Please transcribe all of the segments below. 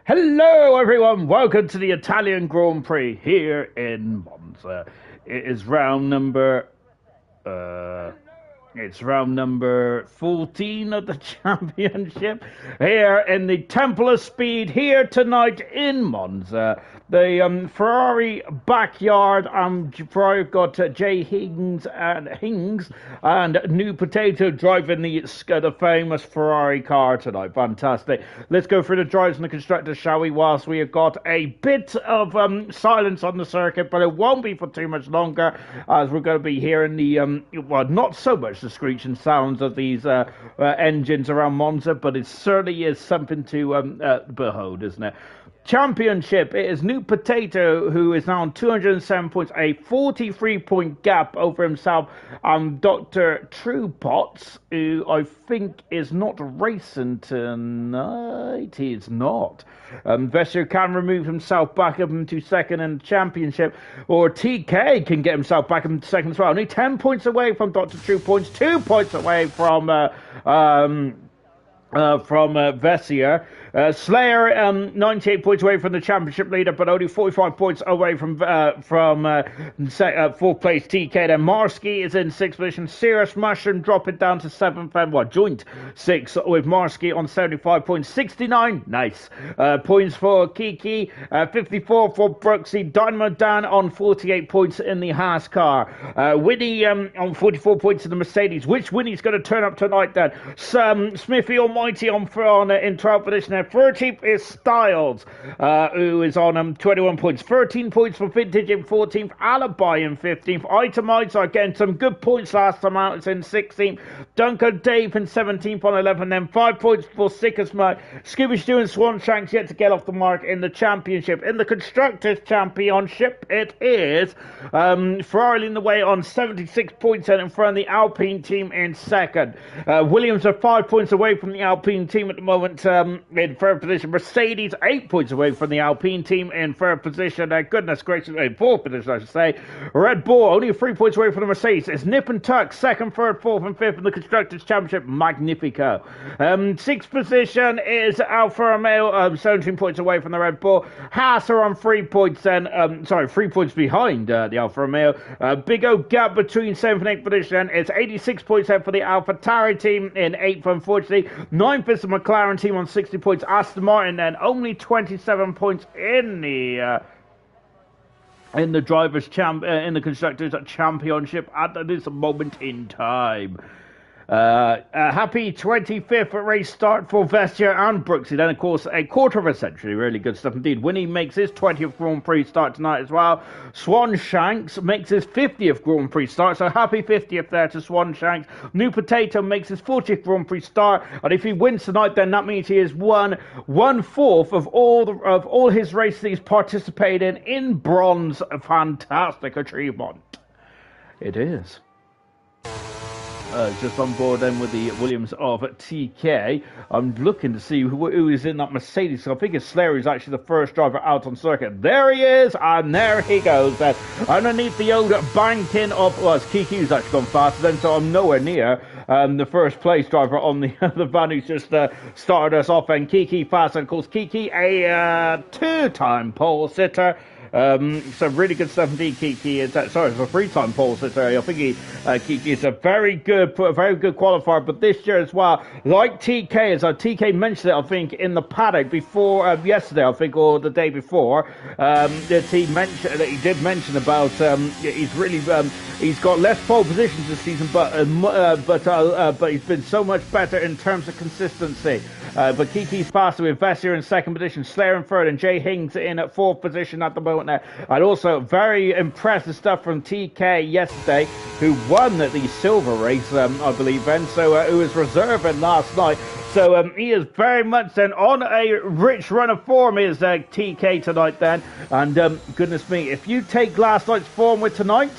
Hello, everyone. Welcome to the Italian Grand Prix here in Monza. It is round number. It's round number 14 of the championship here in the Temple of Speed here tonight in Monza. The Ferrari backyard. Ferrari got Jay Hings and New Potato driving the famous Ferrari car tonight. Fantastic. Let's go through the drives and the constructors, shall we? Whilst we have got a bit of silence on the circuit, but it won't be for too much longer, as we're going to be hearing the well, not so much the screeching sounds of these engines around Monza, but it certainly is something to behold, isn't it? Championship, it is New Potato, who is now on 207 points, a 43-point gap over himself, Dr. True Pots, who I think is not racing tonight. He is not. Vesser can remove himself back up into second in the championship, or TK can get himself back up into second as well. Only 10 points away from Dr. True Points, 2 points away from Vessier. Slayer, 98 points away from the championship leader, but only 45 points away from fourth place TK. Then Marsky is in sixth position. Cirrus Mushroom dropping down to seventh, and joint sixth with Marsky on 75 points. 69, nice. Points for Kiki, 54 for Brooksy. Dynamo Dan on 48 points in the Haas car. Winnie on 44 points in the Mercedes. Which Winnie's going to turn up tonight then? Smithy Almighty in 12th position. 13th is Styles, who is on 21 points. 13 points for Vintage in 14th. Alibi in 15th. Itemites are getting some good points last time out. It's in 16th. Duncan Dave in 17th on 11. Then 5 points for Sickest Mike. Scooby Stew and Swanshanks yet to get off the mark in the championship. In the Constructors' Championship, it is Ferrari leading the way on 76 points and in front of the Alpine team in second. Williams are 5 points away from the Alpine team at the moment in third position. Mercedes 8 points away from the Alpine team in third position. Goodness gracious, in fourth position I should say. Red Bull only 3 points away from the Mercedes. It's Nip and Tuck second, third, fourth and fifth in the Constructors' Championship. Magnifico. Sixth position is Alfa Romeo, 17 points away from the Red Bull. Haas are on 3 points then, 3 points behind the Alfa Romeo. Big O gap between 7th and 8th position. It's 86 points out for the AlphaTauri team in 8th, unfortunately. 9th is the McLaren team on 60 points. Aston Martin then only 27 points in the Constructors' Championship at this moment in time. Happy 25th race start for Vestia and Brooksy. Then, of course, a quarter of a century. Really good stuff indeed. Winnie makes his 20th Grand Prix start tonight as well. Swanshanks makes his 50th Grand Prix start. So happy 50th there to Swanshanks. New Potato makes his 40th Grand Prix start. And if he wins tonight, then that means he has won 1/4 of all his races he's participated in bronze. A fantastic achievement. It is. Just on board then with the Williams of TK. I'm looking to see who is in that Mercedes. So I think it's Slayer who's actually the first driver out on circuit. There he is, and there he goes then. Underneath the old banking of, well, it's Kiki who's actually gone faster then, so I'm nowhere near the first place driver on the van who's just started us off. And Kiki fast, and of course Kiki, a two-time pole sitter. Some really good stuff indeed. Kiki is it's a 3-time pole sitter. I think Kiki is a very good qualifier, but this year as well, like TK, as TK mentioned it, I think in the paddock before yesterday, I think, or the day before, that he did mention about he's really he's got less pole positions this season, but he's been so much better in terms of consistency. But Kiki's faster with Vesser in second position, Slayer in third, and Jay Hings in fourth position at the moment there. And also very impressive stuff from TK yesterday, who won the silver race, I believe, then. So who was reserving last night. So he is very much then on a rich run of form, is TK tonight then. And goodness me, if you take last night's form with tonight,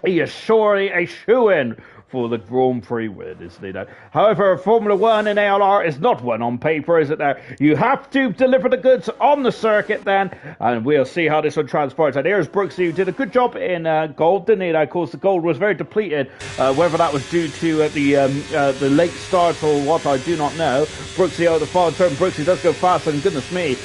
he is surely a shoo-in for the Grand Prix win, isn't it? However, Formula 1 in ALR is not one on paper, is it now? You have to deliver the goods on the circuit then, and we'll see how this one transpires. And here's Brooksy, who did a good job in gold, didn't he? Of course, the gold was very depleted, whether that was due to the late start or what, I do not know. Brooksy out of the final turn. Brooksy does go faster than goodness me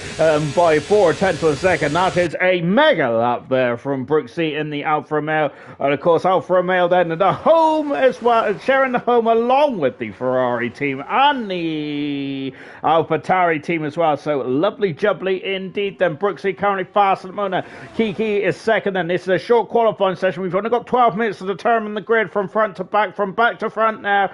by 4/10 of a second. That is a mega lap there from Brooksy in the Alfa Romeo, and of course Alfa Romeo then in the home as well, sharing the home along with the Ferrari team and the AlphaTauri team as well. So lovely jubbly indeed. Then Brooksy currently fast at the moment. Kiki is second, and this is a short qualifying session. We've only got 12 minutes to determine the grid from front to back, from back to front now.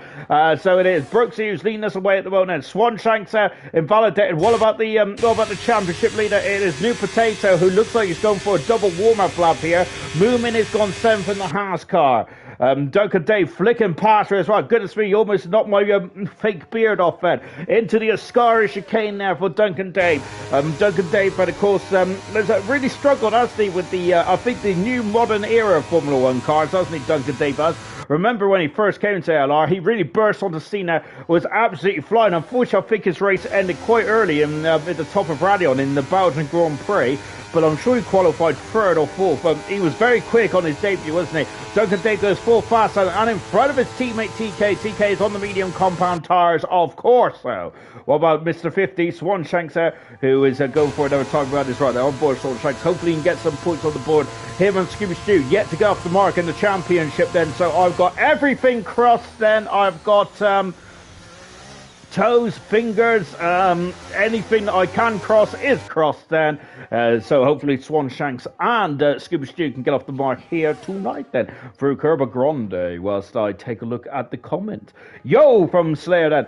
So it is Brooksy who's leading us away at the moment. Swanshanks invalidated. What about the championship leader? It is New Potato, who looks like he's going for a double warm-up lap here. Moomin has gone 7th in the Haas car. Duncan Dave flicking past her as well. Goodness me, you almost knocked my fake beard off then. Into the Ascari chicane now for Duncan Dave. Duncan Dave, but of course, really struggled, hasn't he, with the, I think, the new modern era of Formula 1 cars, hasn't he, Duncan Dave has? Remember when he first came into ALR, he really burst on the scene there, was absolutely flying. Unfortunately, I think his race ended quite early at the top of Radion in the Belgian Grand Prix, but I'm sure he qualified third or fourth. He was very quick on his debut, wasn't he? Duncan Dave goes full fast and in front of his teammate TK. TK is on the medium compound tyres, of course. So, what about Mr. 50, Swanshanks there, who is going for another time around his right there on board Swanshanks. Hopefully he can get some points on the board. Him and Scooby Stew yet to go off the mark in the championship then. So I've got everything crossed then. I've got toes, fingers, anything I can cross is crossed then. So hopefully Swanshanks and Scuba Stew can get off the mark here tonight then through Curva Grande, whilst I take a look at the comment. Yo from Slayer then.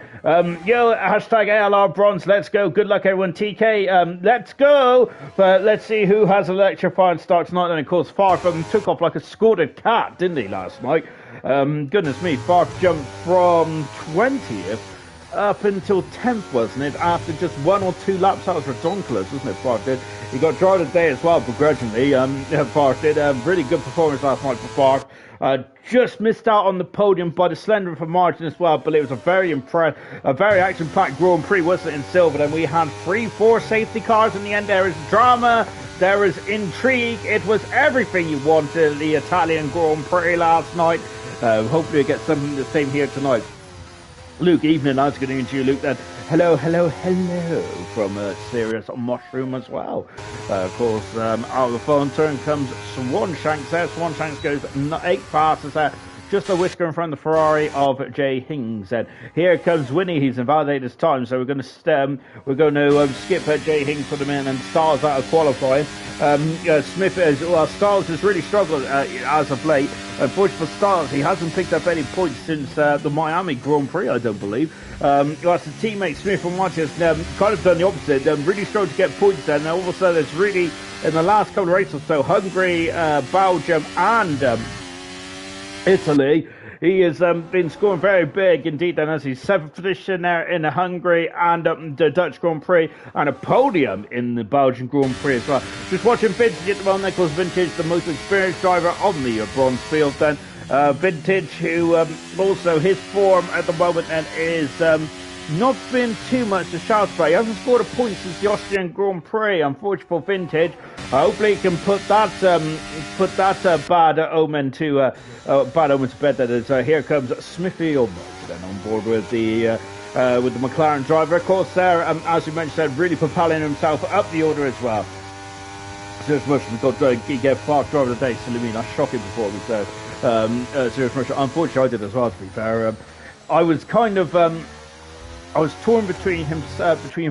Yo, hashtag ALR Bronze, let's go. Good luck everyone. TK, let's go. But let's see who has an electrifying start tonight. And of course, Farfam took off like a scolded cat, didn't he, last night? Goodness me, Farf jumped from 20th up until 10th, wasn't it? After just 1 or 2 laps. That was ridiculous, wasn't it? Farf did. He got driver of the day as well, begrudgingly. Farf did. Really good performance last night for Farf. Just missed out on the podium by the slender of a margin as well, but it was a very action-packed Grand Prix, wasn't it, in silver? Then we had 3-4 safety cars in the end. There is drama, there is intrigue. It was everything you wanted in the Italian Grand Prix last night. Hopefully we get something the same here tonight. Luke, evening. I was going to you, Luke. Then hello from Serious Mushroom as well. Of course, out of the phone turn comes Swanshanks there. Swanshanks goes 8 passes there. Just a whisker in front of the Ferrari of Jay Hings. And here comes Winnie. He's invalidated his time, so we're going to skip Jay Hings for the minute and Styles out of qualifying. Smith Styles has really struggled as of late. Unfortunately for Styles, he hasn't picked up any points since the Miami Grand Prix, I don't believe. That's the teammate Smith and Watch has kind of done the opposite. Really struggled to get points there. And all of a sudden, it's really in the last couple of races or so, Hungary, Belgium, and Italy. He has been scoring very big indeed, and as he's 7th position there in the Hungary and the Dutch Grand Prix, and a podium in the Belgian Grand Prix as well. Just watching Vintage at the moment, because Vintage, the most experienced driver on the bronze field then. Vintage, who also his form at the moment and is not been too much to shout about. He hasn't scored a point since the Austrian Grand Prix, unfortunately for Vintage. Hopefully he can put that bad omen to bed. That is, here comes Smithy then on board with the McLaren driver. Of course, there, as we mentioned, really propelling himself up the order as well. Serious Mushroom got get fast driver of the day. So I mean, that's shocking before we said Serious Mushroom. Unfortunately, I did as well. To be fair, I was kind of. I was torn between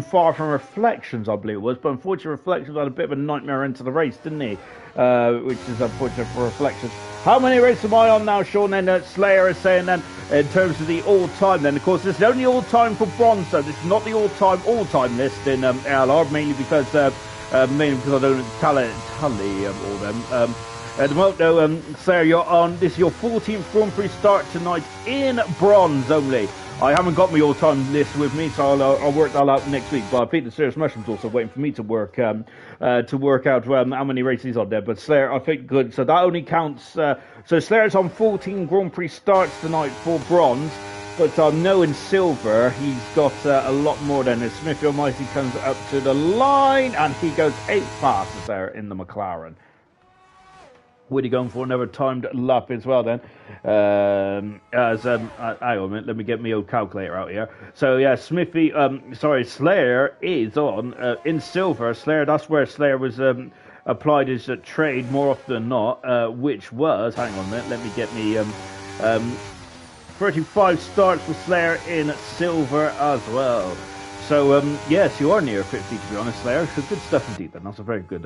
Far From Reflections, I believe it was, but unfortunately Reflections had a bit of a nightmare into the race, didn't he? Which is unfortunate for Reflections. How many races am I on now, Sean? And Slayer is saying then, in terms of the all-time then, of course, this is only all-time for bronze, so this is not the all-time list in ALR, mainly because I don't tally all them. At the moment, though, Sarah, you're on. This is your 14th Grand Prix start tonight in bronze only. I haven't got my all-time list with me, so I'll work that out next week. But I think the Serious Mushroom's also waiting for me to work out how many races on there. But Slayer, I think, good. So that only counts. So Slayer's on 14 Grand Prix starts tonight for bronze. But I know in silver, he's got a lot more than this. Smithy Almighty comes up to the line, and he goes 8 passes there in the McLaren. Woody going for another timed lap as well then. Hang on a minute, let me get my old calculator out here. So yeah, Slayer is on in silver. Slayer, that's where Slayer was applied his trade more often than not, which was, hang on a minute, let me get me 35 starts for Slayer in silver as well. So yes, you are near 50 to be honest, Slayer. So good stuff indeed then. That's a very good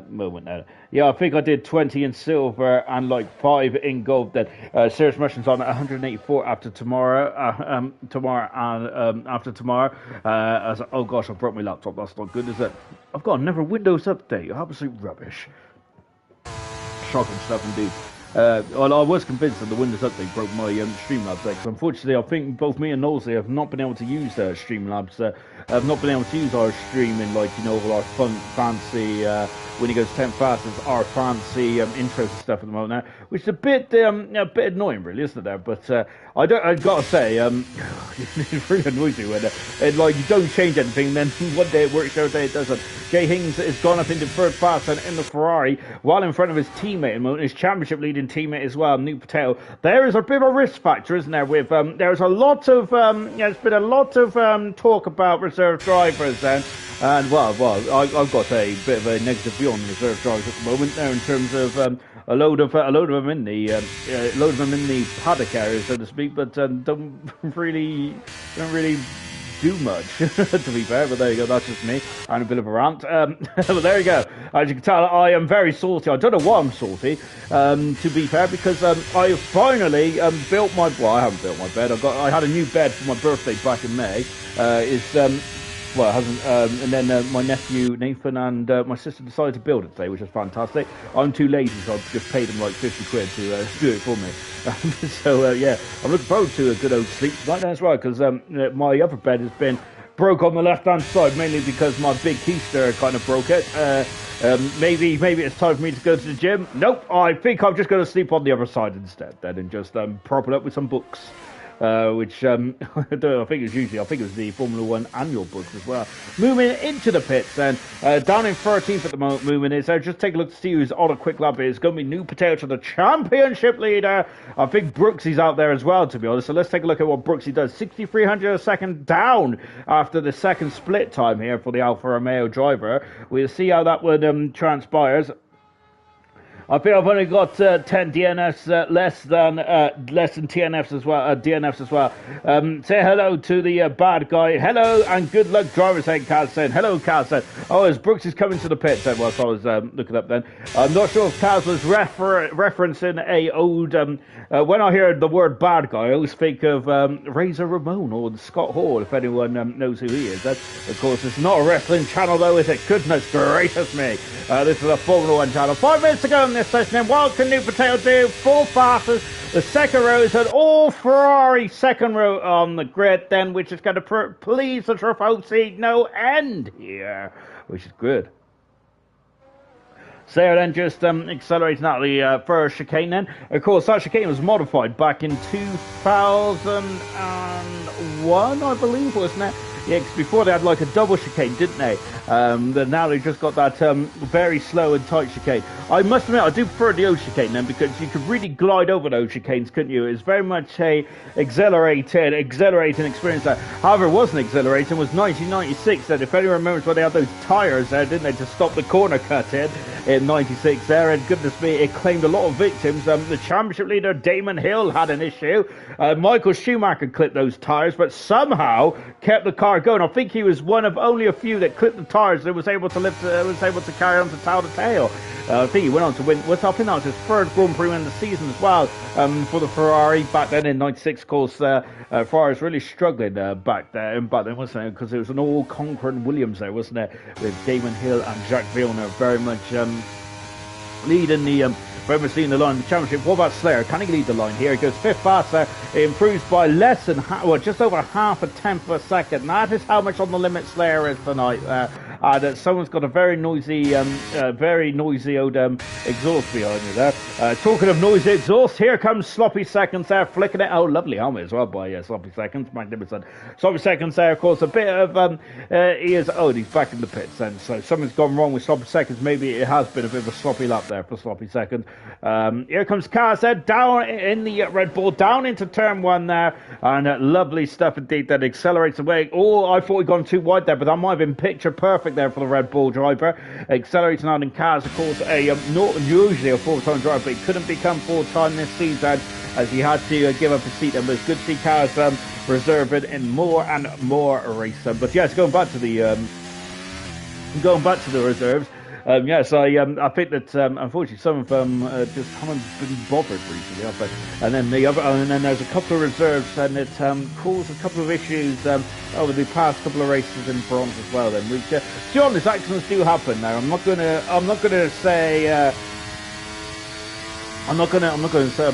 moment there. Yeah, I think I did 20 in silver and like 5 in gold then. Serious Mushroom's on 184 after tomorrow. After tomorrow. Oh gosh, I broke my laptop. That's not good, is it? I've got another Windows update. Absolute rubbish. Shocking stuff indeed. Well, I was convinced that the Windows update broke my Streamlabs there, because unfortunately I think both me and Knowlesley have not been able to use Streamlabs. I've not been able to use our streaming, like, you know, all our fancy, when he goes 10 fastest, our fancy intros and stuff at the moment now, which is a bit annoying, really, isn't it? There, but I've got to say, it really annoys me when like you don't change anything, and then one day it works, the other day it doesn't. Jay Hings has gone up into third fast and in the Ferrari, while in front of his teammate, his championship leading teammate as well, New Patel. There is a bit of a risk factor, isn't there? With there's a lot of there's been a lot of talk about reserve drivers then. And well, I've got a bit of a negative view on reserve drivers at the moment there in terms of a load of them in the paddock area, so to speak, but don't really do much to be fair. But there you go, that's just me and a bit of a rant. But there you go. As you can tell, I am very salty. I don't know why I'm salty, to be fair, because I finally built my. Well, I haven't built my bed. I had a new bed for my birthday back in May. Well, it hasn't, and then my nephew Nathan and my sister decided to build it today, which is fantastic. I'm too lazy, so I've just paid them like 50 quid to do it for me. So yeah, I'm looking forward to a good old sleep tonight as well, because my other bed has been broke on the left-hand side, mainly because my big keister kind of broke it. Maybe it's time for me to go to the gym. Nope, I think I'm just going to sleep on the other side instead then, and just prop it up with some books. Which I think it was the Formula 1 annual books as well. Moving into the pits then, down in 13th at the moment, moving is there. Just take a look to see who's on a quick lap. It's going to be New Patel to the championship leader. I think Brooksy's out there as well, to be honest. So let's take a look at what Brooksy does. 6,300 a second down after the second split time here for the Alfa Romeo driver. We'll see how that one transpires. I think I've only got 10 DNFs less than TNFs as well. DNFs as well. Say hello to the bad guy. Hello and good luck, drivers. Saying Kaz saying hello, Kaz said. Oh, as Brooks is coming to the pit. Then whilst I was looking up then, I'm not sure if Kaz was referencing a old. When I hear the word bad guy, I always think of Razor Ramon or Scott Hall. If anyone knows who he is, then of course it's not a wrestling channel though, is it? Goodness gracious me! This is a Formula 1 channel. 5 minutes ago in this session, and what can New Patel do? 4 passes. The second row is an all Ferrari second row on the grid, then, which is going to please the Tifosi no end here, which is good. So then just accelerating out the first chicane then. Of course, that chicane was modified back in 2001, I believe, wasn't it? Yeah, because before they had like a double chicane, didn't they? Then now they've just got that very slow and tight chicane. I must admit, I do prefer the old chicane then, because you could really glide over those chicanes, couldn't you? It's very much a exhilarating experience there. However, it wasn't exhilarating, it was 1996 then. If anyone remembers where they had those tyres there, didn't they, to stop the corner cut in 96 there, and goodness me, it claimed a lot of victims. The championship leader, Damon Hill, had an issue. Michael Schumacher clipped those tyres, but somehow kept the car going. I think he was one of only a few that clipped the tyres that was able to carry on to tail to tail. I think he went on to win. I think that was his third Grand Prix win of the season as well for the Ferrari back then in '96. Of course, Ferrari was really struggling back then, wasn't it? Because it was an all-conquering Williams there, wasn't it? With Damon Hill and Jacques Villeneuve very much leading the very much leading the line in the championship. What about Slayer? Can he lead the line here? He goes 5th faster. It improves by less than, just over half a tenth of a second. That is how much on the limit Slayer is tonight. Someone's got a very noisy old exhaust behind you there. Talking of noisy exhaust, here comes Sloppy Seconds there, flicking it. Oh, lovely helmet as well by Sloppy Seconds, magnificent. Sloppy Seconds there, of course, a bit of he's back in the pits then. So something's gone wrong with Sloppy Seconds. Maybe it has been a bit of a sloppy lap there for Sloppy Seconds. Here comes Kaz there, down in the Red Bull, down into turn 1 there, and lovely stuff indeed that accelerates away. Oh, I thought he'd gone too wide there, but that might have been picture perfect there for the Red Bull driver. Accelerating out in Kaz, of course, not usually a full-time driver, but he couldn't become full-time this season as he had to give up his seat, and it was good to see Kaz reserve it in more and more racing. But yes, going back to the reserves. Yes, I think that unfortunately some of them just haven't been bothered recently. And then there's a couple of reserves, and it caused a couple of issues over the past couple of races in bronze as well. Then, which, to be honest, accidents do happen. Now, I'm not gonna say. I'm not gonna say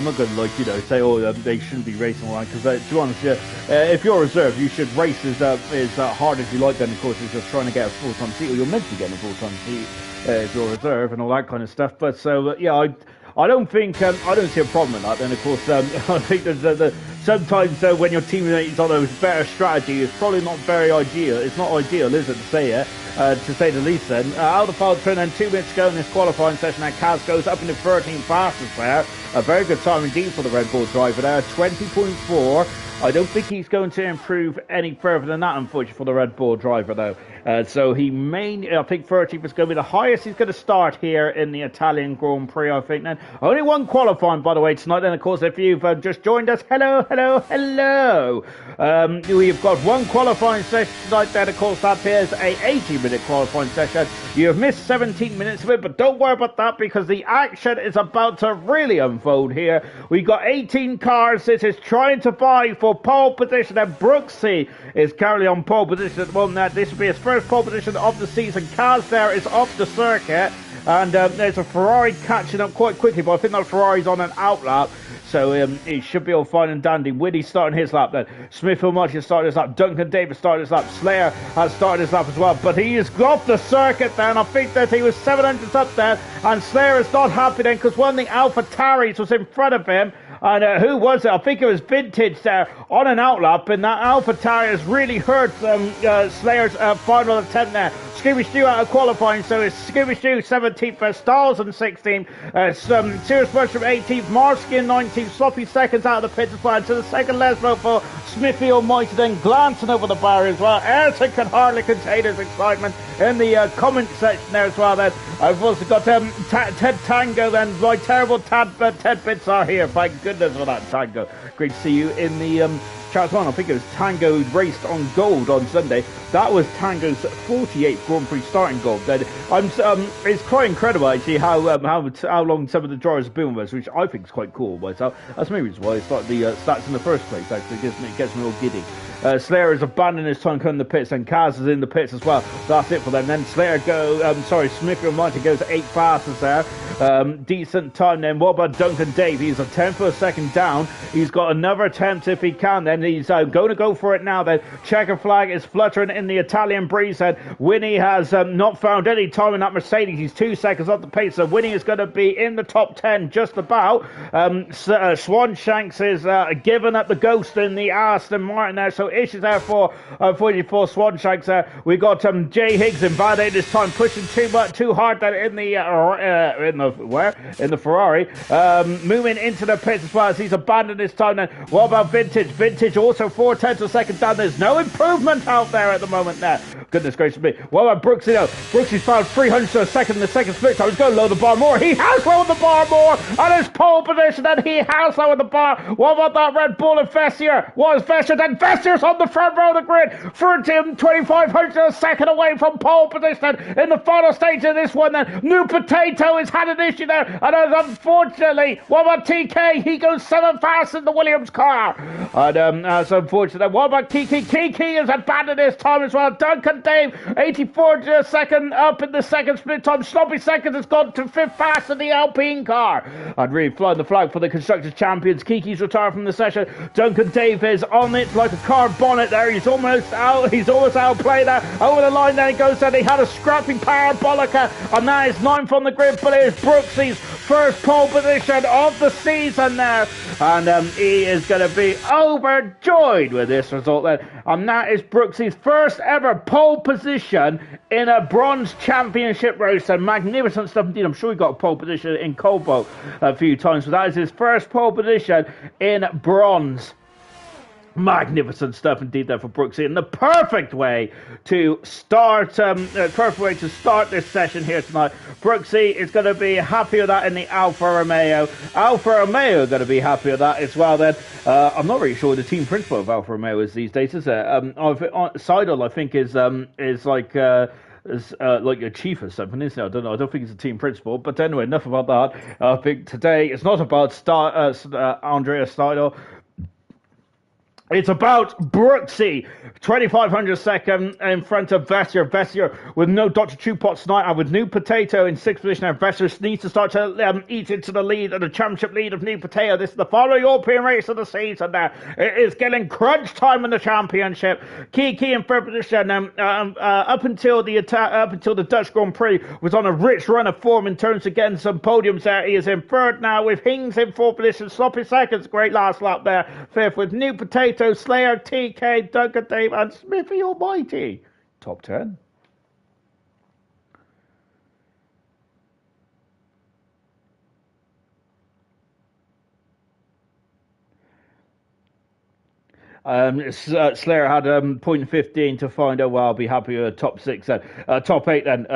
they shouldn't be racing all right, because to be honest, if you're a reserve, you should race as hard as you like. Then of course, it's just trying to get a full-time seat, or you're meant to be getting a full-time seat if you're a reserve and all that kind of stuff. But so I don't think I don't see a problem with that. Then of course, I think there's sometimes when your teammates on a better strategy, it's probably not very ideal. It's not ideal, is it, to say it? To say the least then. Out of the final turn and 2 minutes to go in this qualifying session, and Kaz goes up into 13 fastest there. A very good time indeed for the Red Bull driver there, 20.4. I don't think he's going to improve any further than that, unfortunately, for the Red Bull driver, though. So he may, I think 30th is going to be the highest he's going to start here in the Italian Grand Prix, I think. Then only one qualifying, by the way, tonight. And of course, if you've just joined us, hello. We've got one qualifying session tonight. Then, of course, that is a 80-minute qualifying session. You have missed 17 minutes of it, but don't worry about that, because the action is about to really unfold here. We've got 18 cars. This is trying to vie for pole position, and Brooksy is currently on pole position at the moment. Now, this will be his first pole position of the season. Kaz there is off the circuit, and there's a Ferrari catching up quite quickly, but I think that Ferrari's on an outlap, so he should be all fine and dandy. Whitney starting his lap then. Smithfield Martin started his lap. Duncan Davis started his lap. Slayer has started his lap as well, but he is off the circuit then. I think that he was 700s up there, and Slayer is not happy then, because one of the Alpha Taris was in front of him. And who was it? I think it was Vintage there on an outlap, and that Alpha Tari has really hurt Slayer's final attempt there. Scooby Stew out of qualifying, so it's Scooby Stew 17th, Styles in 16th, Serious Mushroom 18th, Marskin 19th, Sloppy Seconds out of the pits as well. To the second last row for Smithy Almighty, then glancing over the bar as well. Ayrton can hardly contain his excitement in the comment section there as well. Then I've also got Ted Tango, then my terrible Ted Bits are here. Thank goodness for that, Tango. Great to see you in the chat as well. I think it was Tango who raced on gold on Sunday. That was Tango's 48th Grand Prix starting gold. Then it's quite incredible actually how long some of the drivers have been with us, which I think is quite cool myself. That's maybe why I started the stats in the first place. Actually, it gets me all giddy. Slayer has abandoned his time coming in the pits, and Kaz is in the pits as well. That's it for them. Then Slayer Smith and Monty goes 8 fastest there. Decent time then. What about Duncan Dave? He's a 10th of a second down. He's got another attempt if he can. Then he's going to go for it now. Then checker flag is fluttering in the Italian breeze. And Winnie has not found any time in that Mercedes. He's 2 seconds off the pace. So Winnie is going to be in the top 10 just about. Swan Shanks is giving up the ghost in the Aston Martin there. So issues there for 44 Swan Shanks there. We got Jay Higgs invalidating this time, pushing too hard there in the Ferrari. Moving into the pits as well as he's abandoned this time then. What about Vintage? Vintage also 4/10 of a second down. There's no improvement out there at the moment there. Goodness gracious me. What about Brooksy though? Brooksy's found 300 of a second in the second split time. He's going to lower the bar more. He has lowered the bar more on his pole position, and he has lowered the bar. What about that Red Bull and Vessier? What is Vessier? Then Vessier's on the front row of the grid for him 2,500 of a second away from pole position in the final stage of this one. Then New Potato has had an issue there, and unfortunately, what about TK? He goes 7 fast in the Williams car, and that's unfortunate. What about Kiki? Kiki has abandoned his time as well. Duncan Duncan Dave, 84 second up in the second split time. Sloppy second has gone to fifth fast in the Alpine car. I'd really flying the flag for the Constructors Champions. Kiki's retired from the session. Duncan Dave is on it like a car bonnet there. He's almost out. He's almost outplayed that. Over the line then it goes there. They had a scrappy parabolica, and that is ninth on the grid, but it is Brooksy's first pole position of the season now. And he is going to be overjoyed with this result then. And that is Brooksy's first ever pole position in a bronze championship race. And magnificent stuff indeed. I'm sure he got a pole position in Cobalt a few times, but that is his first pole position in bronze. Magnificent stuff indeed there for Brooksy, and the perfect way to start this session here tonight. Brooksy is going to be happy with that in the Alfa Romeo. Alfa Romeo are going to be happy with that as well then. I'm not really sure the team principal of Alfa Romeo is these days, is it? Seidel, I think, is like a chief or something, isn't it? I don't know. I don't think he's a team principal. But anyway, enough about that. I think today it's not about Andreas Seidel. It's about Brooksy, 2,500 second in front of Vessier. Vessier with no Dr. Chupot tonight and with New Potato in sixth position. And Vessier needs to start to eat into the lead and the championship lead of New Potato. This is the final European race of the season now. It is getting crunch time in the championship. Kiki in third position. Up until the Dutch Grand Prix was on a rich run of form in terms of getting some podiums there. He is in third now with Hings in fourth position. Sloppy seconds. Great last lap there. Fifth with New Potato, Slayer, TK, Duncan Dave, and Smithy Almighty. Top 10. Slayer had point 15 to find out. Well, I'll be happy with top 6 then. Top 8 then.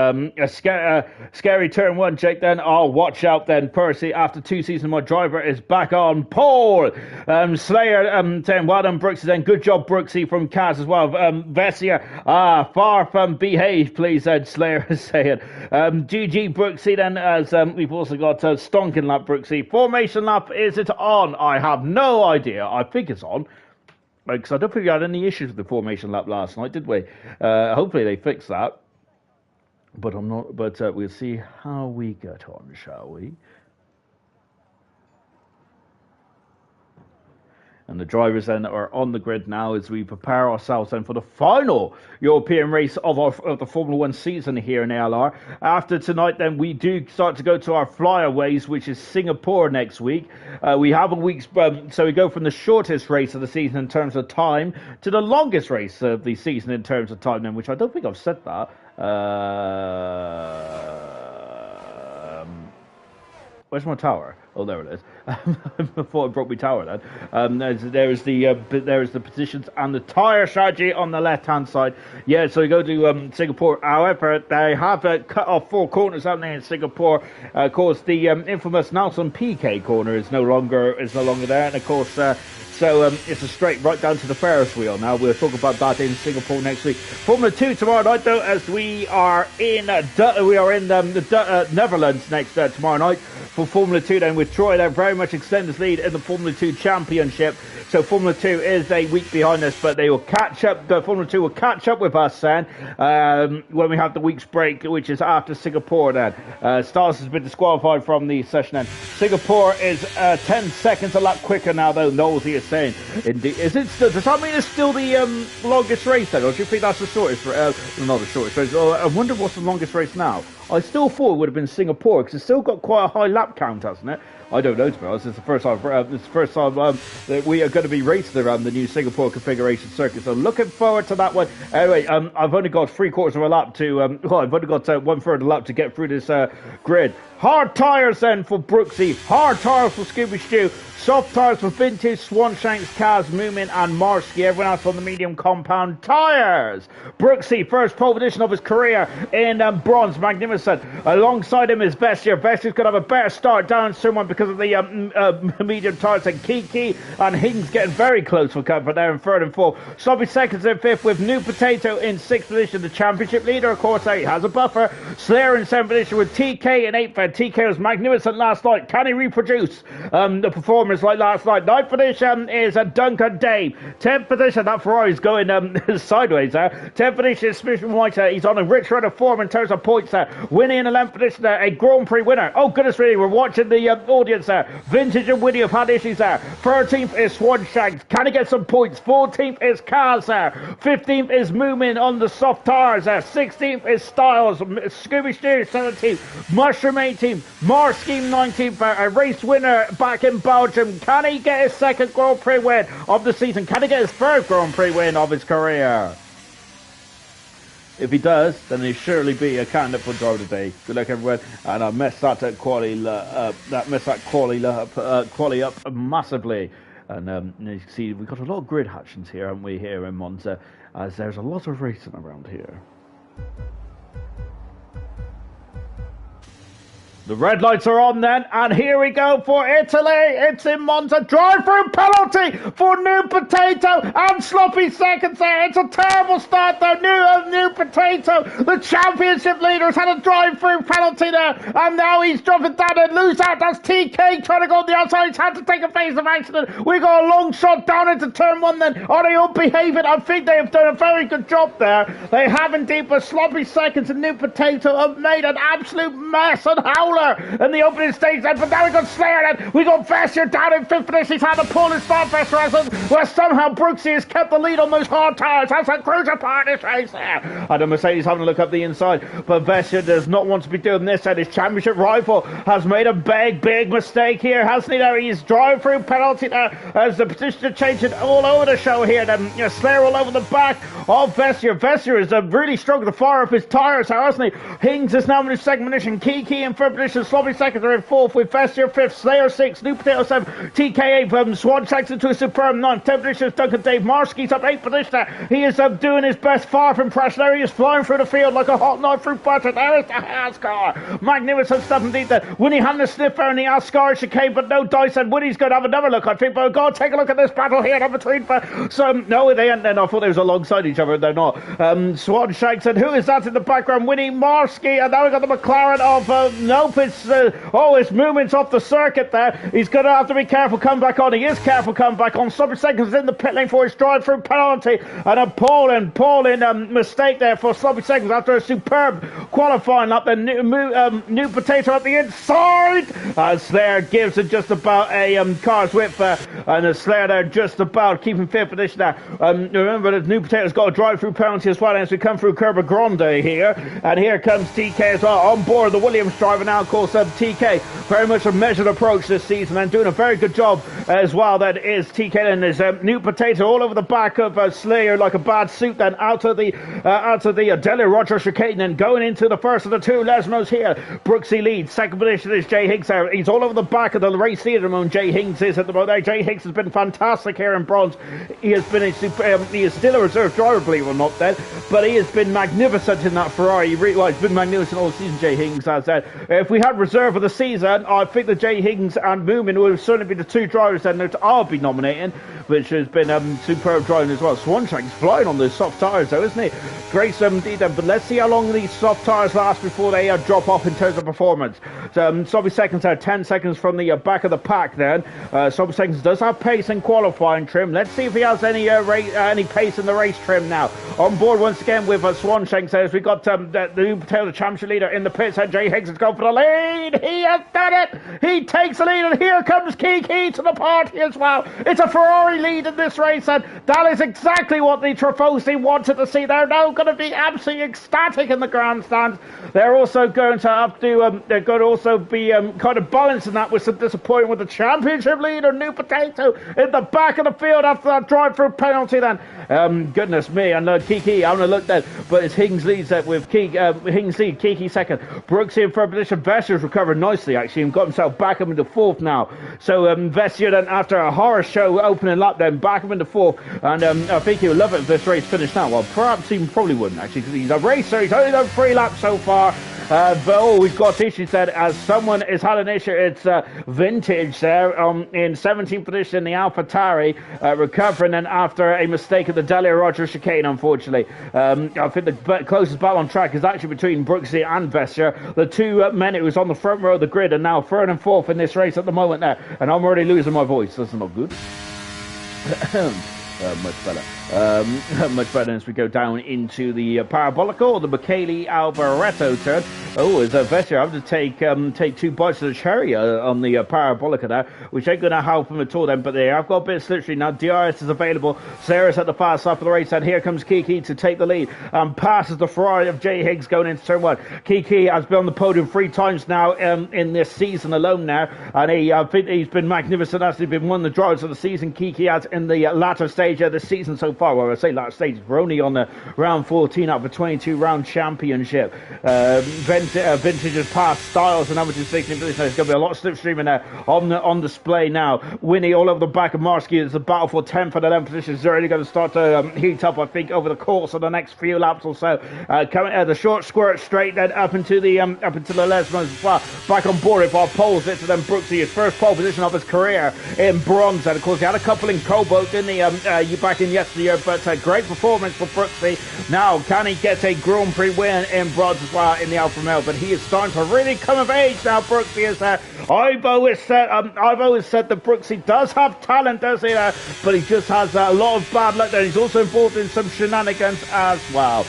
Scary turn 1, Jake then. Oh, watch out then. Percy, after 2 seasons, my driver is back on pole. Slayer saying, well done, Brooksy then. Good job, Brooksy from Kaz as well. Vessier, far from behave, please, said Slayer is saying. GG, Brooksy then, as we've also got Stonking Lap, Brooksy. Formation lap, is it on? I have no idea. I think it's on. Because I don't think we had any issues with the formation lap last night, did we? Hopefully they fix that. But I'm not. But we'll see how we get on, shall we? And the drivers then are on the grid now as we prepare ourselves then for the final European race of the Formula 1 season here in ALR. After tonight then we do start to go to our flyaways, which is Singapore next week. We have a week's, so we go from the shortest race of the season in terms of time to the longest race of the season in terms of time then, which I don't think I've said that. Where's my tower? Oh, there it is. I thought I brought my tower then. There's the positions and the tyre strategy on the left-hand side. Yeah, so we go to Singapore. However, they have cut off 4 corners, haven't they, in Singapore? Of course, the infamous Nelson PK corner is no longer there, and of course. So it's a straight right down to the Ferris wheel now. We'll talk about that in Singapore next week. Formula 2 tomorrow night, though, as we are in the Netherlands next tomorrow night for Formula 2. Then with Troy, there very much extend his lead in the Formula 2 Championship. So Formula 2 is a week behind us, but they will catch up. The Formula 2 will catch up with us then when we have the week's break, which is after Singapore. Then Stars has been disqualified from the session. Then Singapore is 10 seconds a lap quicker now, though. Nosey is saying, indeed, is it still? Does that mean it's still the longest race then, or do you think that's the shortest? Not the shortest race. I wonder what's the longest race now. I still thought it would have been Singapore because it's still got quite a high lap count, hasn't it? I don't know, to be honest. It's the first time. That we are going to be racing around the new Singapore configuration circuit. So looking forward to that one. Anyway, I've only got 3/4 of a lap to. I've only got 1/3 of a lap to get through this grid. Hard tyres then for Brooksy. Hard tyres for Scooby Stew. Soft tyres for Vintage, Swanshanks, Kaz, Moomin and Marsky. Everyone else on the medium compound tyres. Brooksy, first pole position of his career in bronze. Magnificent. Alongside him is Vessier. Vessier's going to have a better start down in Turn 1 because of the medium tires, and Kiki and Hings getting very close for comfort there in third and fourth. Sloppy seconds in fifth, with New Potato in sixth position. The championship leader, of course, has a buffer. Slayer in seventh position with TK in eighth. TK was magnificent last night. Can he reproduce the performance like last night? Ninth position is a Duncan Dave. 10th position, that Ferrari's going sideways there. 10th position is Smith White. He's on a rich run of form in terms of points there. Winning in 11th position, a Grand Prix winner. Oh, goodness me, we're watching the audience there. Vintage and Winnie have had issues there. 13th is Swanshanks. Can he get some points? 14th is Kaz there. 15th is Moomin on the soft tires there. 16th is Styles. Scooby Stew 17th. Mushroom 18th. Marsky 19th. A race winner back in Belgium. Can he get his second Grand Prix win of the season? Can he get his third Grand Prix win of his career? If he does, then he'll surely be a candidate for driver today. Good luck, everyone. And I messed that quality up massively. And as you can see, we've got a lot of grid actions here, haven't we, here in Monza, as there's a lot of racing around here. The red lights are on then, and here we go for Italy. It's in Monza. Drive-through penalty for New Potato and sloppy seconds there. It's a terrible start there. New Potato, the championship leader, has had a drive-through penalty there, and now he's dropping down and lose out. That's TK trying to go on the outside. He's had to take a phase of accident. We got a long shot down into turn one then. Are they all behaving? I think they have done a very good job there. They have indeed, but sloppy seconds and New Potato have made an absolute mess and howler in the opening stage then, but now we got Slayer then. We got Vessier down in fifth position. He's had a pull and start. Vessier has where somehow Brooksy has kept the lead on those hard tires. That's a cruiser part this race there. And the Mercedes having a look up the inside, but Vessier does not want to be doing this, and his championship rival has made a big mistake here, hasn't he? There, he's drive-through penalty there as the position changing all over the show here. Then Slayer all over the back of Vessier. Vessier is really struggling to fire up his tires, hasn't he? Hings is now in his second position. Kiki in third position. Sloppy seconds are in fourth with Vessier fifth. Slayer sixth. New Potato seventh. TK eighth. Swan Shanks into a superb ninth. 10th position is Duncan Dave. Marsky's up 8th position there. He is doing his best, far from pressure there. He is flying through the field like a hot knife through butter. There is the Haas car. Magnificent stuff indeed there. Winnie had a sniffer in the Ascar chicane, but no dice, and Winnie's going to have another look, I think. But go take a look at this battle here in between. No, they ain't. Then I thought they was alongside each other. They're not. Swan Shanks, and who is that in the background? Winnie, Marsky, and now we got the McLaren of nope, it's movements off the circuit there. He's going to have to be careful come back on. He is careful come back on. Sloppy seconds in the pit lane for his drive-through penalty, and a Pauling mistake there for sloppy seconds after a superb qualifying lap. The New Potato at the inside. Slayer gives it just about a car's width and the Slayer there just about keeping fifth position there. Remember that New Potato's got a drive-through penalty as well as we come through Curva Grande here, and here comes TK as well on board the Williams driver now. Of course, TK very much a measured approach this season and doing a very good job as well. That is TK, and there's New Potato all over the back of Slayer like a bad suit, then out of the Deli Roger chicane, and going into the first of the two Lesmos here. Brooksy leads. Second position is Jay Higgs there. He's all over the back of the race theatre moon. Jay Higgs is at the moment there. Jay Higgs has been fantastic here in bronze. He has been he is still a reserve driver, believe it or not, then, but he has been magnificent in that Ferrari. He's been magnificent all season, Jay Higgs has said. If we had reserve of the season, I think that Jay Higgins and Moomin would certainly be the two drivers that I'll be nominating, which has been superb driving as well. Swanshank's flying on those soft tyres though, isn't he? Great indeed, but let's see how long these soft tyres last before they drop off in terms of performance. So, Sloppy Seconds are 10 seconds from the back of the pack then. Sloppy Seconds does have pace in qualifying trim. Let's see if he has any pace in the race trim now. On board once again with Swanshanks as we got the New Potato championship leader in the pits, and Jay Higgs has gone for the lead. He has done it. He takes the lead, and here comes Kiki to the party as well. It's a Ferrari lead in this race, and that is exactly what the Tifosi wanted to see. They're now going to be absolutely ecstatic in the grandstands. They're also going to have to they're going to also be kind of balancing that with some disappointment with the championship leader New Potato in the back of the field after that drive-through penalty then. Goodness me, and Kiki, I haven't looked at, but it's Hings leads with Hings lead, Kiki second. Brooksy in third position. Vessier's recovered nicely actually and got himself back up into fourth now. So Vessier then, after a horror show opening lap, then back up into fourth, and I think he'll love it if this race finished now. Well, perhaps he probably wouldn't actually, because he's a racer. He's only done 3 laps so far, But we've got issues there as someone has had an issue. It's Vintage there in 17th position, the AlphaTauri, recovering then after a mistake at the Delia Roger chicane, unfortunately. I think the closest battle on track is actually between Brooksy and Vestia. The two men who was on the front row of the grid are now third and fourth in this race at the moment there. And I'm already losing my voice. That's not good. Much better. Much better as we go down into the Parabolica or the Michele Alvaretto turn. Oh, as a Vestia, I have to take 2 bites of the cherry on the Parabolica there, which ain't going to help him at all then. But there, I've got a bit of slipstream now. DRS is available. Sarah's at the far side of the race, and here comes Kiki to take the lead. Passes the Ferrari of Jay Higgs going into turn 1. Kiki has been on the podium 3 times now in this season alone now, and I think he's been magnificent as he's been one of the drivers of the season. Kiki has in the latter stage of the season so far. Well, I say latter stage, we're only on the round 14 up for 22 round championship. Vintage has passed Styles and number 16 position. There's going to be a lot of slipstream in there on display now. Winnie all over the back of Marsky. It's a battle for 10th and 11th position. Is already going to start to heat up, I think, over the course of the next few laps or so. Coming the short squirt straight, then up into the Lesmos as well. Back on board if our poles it to then Brooksy, his first pole position of his career in bronze. And of course, he had a couple in cobalt in the back in yesteryear, but a great performance for Brooksy. Now, can he get a Grand Prix win in bronze as well in the Alfa Romeo? But he is starting to really come of age now. Brooksy is there. I've always said that Brooksy does have talent, does he? But he just has a lot of bad luck there. He's also involved in some shenanigans as well.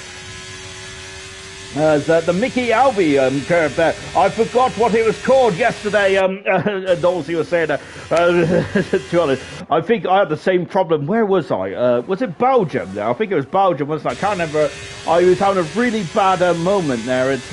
The Mickey Albi curve there. I forgot what it was called yesterday. Knowles, you were saying that. To be honest, I think I had the same problem. Where was I? Was it Belgium there? I think it was Belgium, wasn't it? I can't remember. I was having a really bad moment there. It's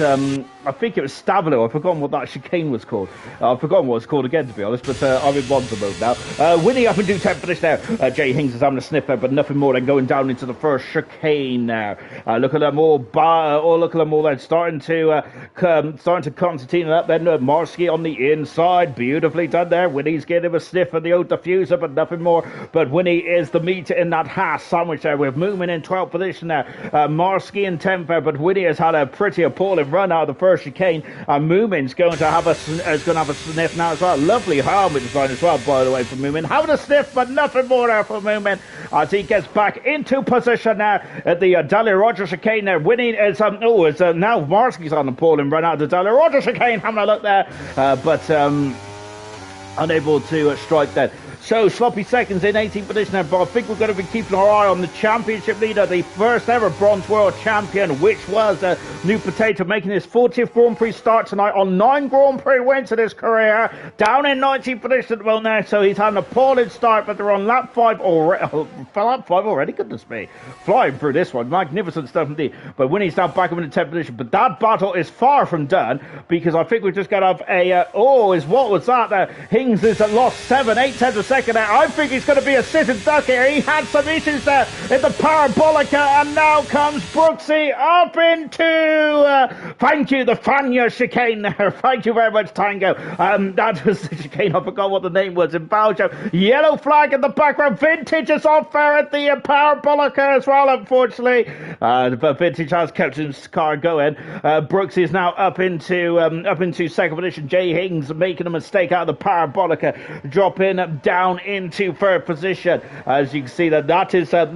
I think it was Stavilo. I've forgotten what that chicane was called. I've forgotten what it's called again, to be honest, but I'm in Monza mode now. Winning up and do 10th finish there. Jay Hings is having a sniff there, but nothing more than going down into the first chicane now. Look at them all. Look at them all there. Starting to Constantine up then. Marsky on the inside. Beautifully done there. Winnie's getting him a sniff of the old diffuser, but nothing more. But Winnie is the meat in that Haas sandwich there. We're moving in 12th position there. Marsky in 10th there, but Winnie has had a pretty appalling run out of the first chicane. Moomin's going to have a sniff now as well. Lovely helmet design as well, by the way, for Moomin. Having a sniff, but nothing more there for Moomin as he gets back into position now at the Delia Roger chicane there. Winning is now Marsky's on the pole and run out of the Delia Roger chicane. Having a look there, but unable to strike that. So, sloppy seconds in 18th position there, but I think we're going to be keeping our eye on the championship leader, the first ever bronze world champion, which was New Potato, making his 40th Grand Prix start tonight on 9 Grand Prix wins in his career, down in 19th position well now, so he's had an appalling start, but they're on lap 5 already, goodness me, flying through this one, magnificent stuff indeed, but Winnie's now back up in the 10th position, but that battle is far from done, because I think we're just going to have a, what was that? Hings has lost 7-8 tenths of second there. I think he's going to be a sitting duck here. He had some issues there in the Parabolica, and now comes Brooksy up into thank you, the Fania chicane there. Thank you very much, Tango. That was the chicane. I forgot what the name was in Belgium. Yellow flag in the background. Vintage is off there at the Parabolica as well, unfortunately. But Vintage has kept his car going. Brooksy is now up into second position. Jay Hings making a mistake out of the Parabolica, dropping down into third position. As you can see, that is that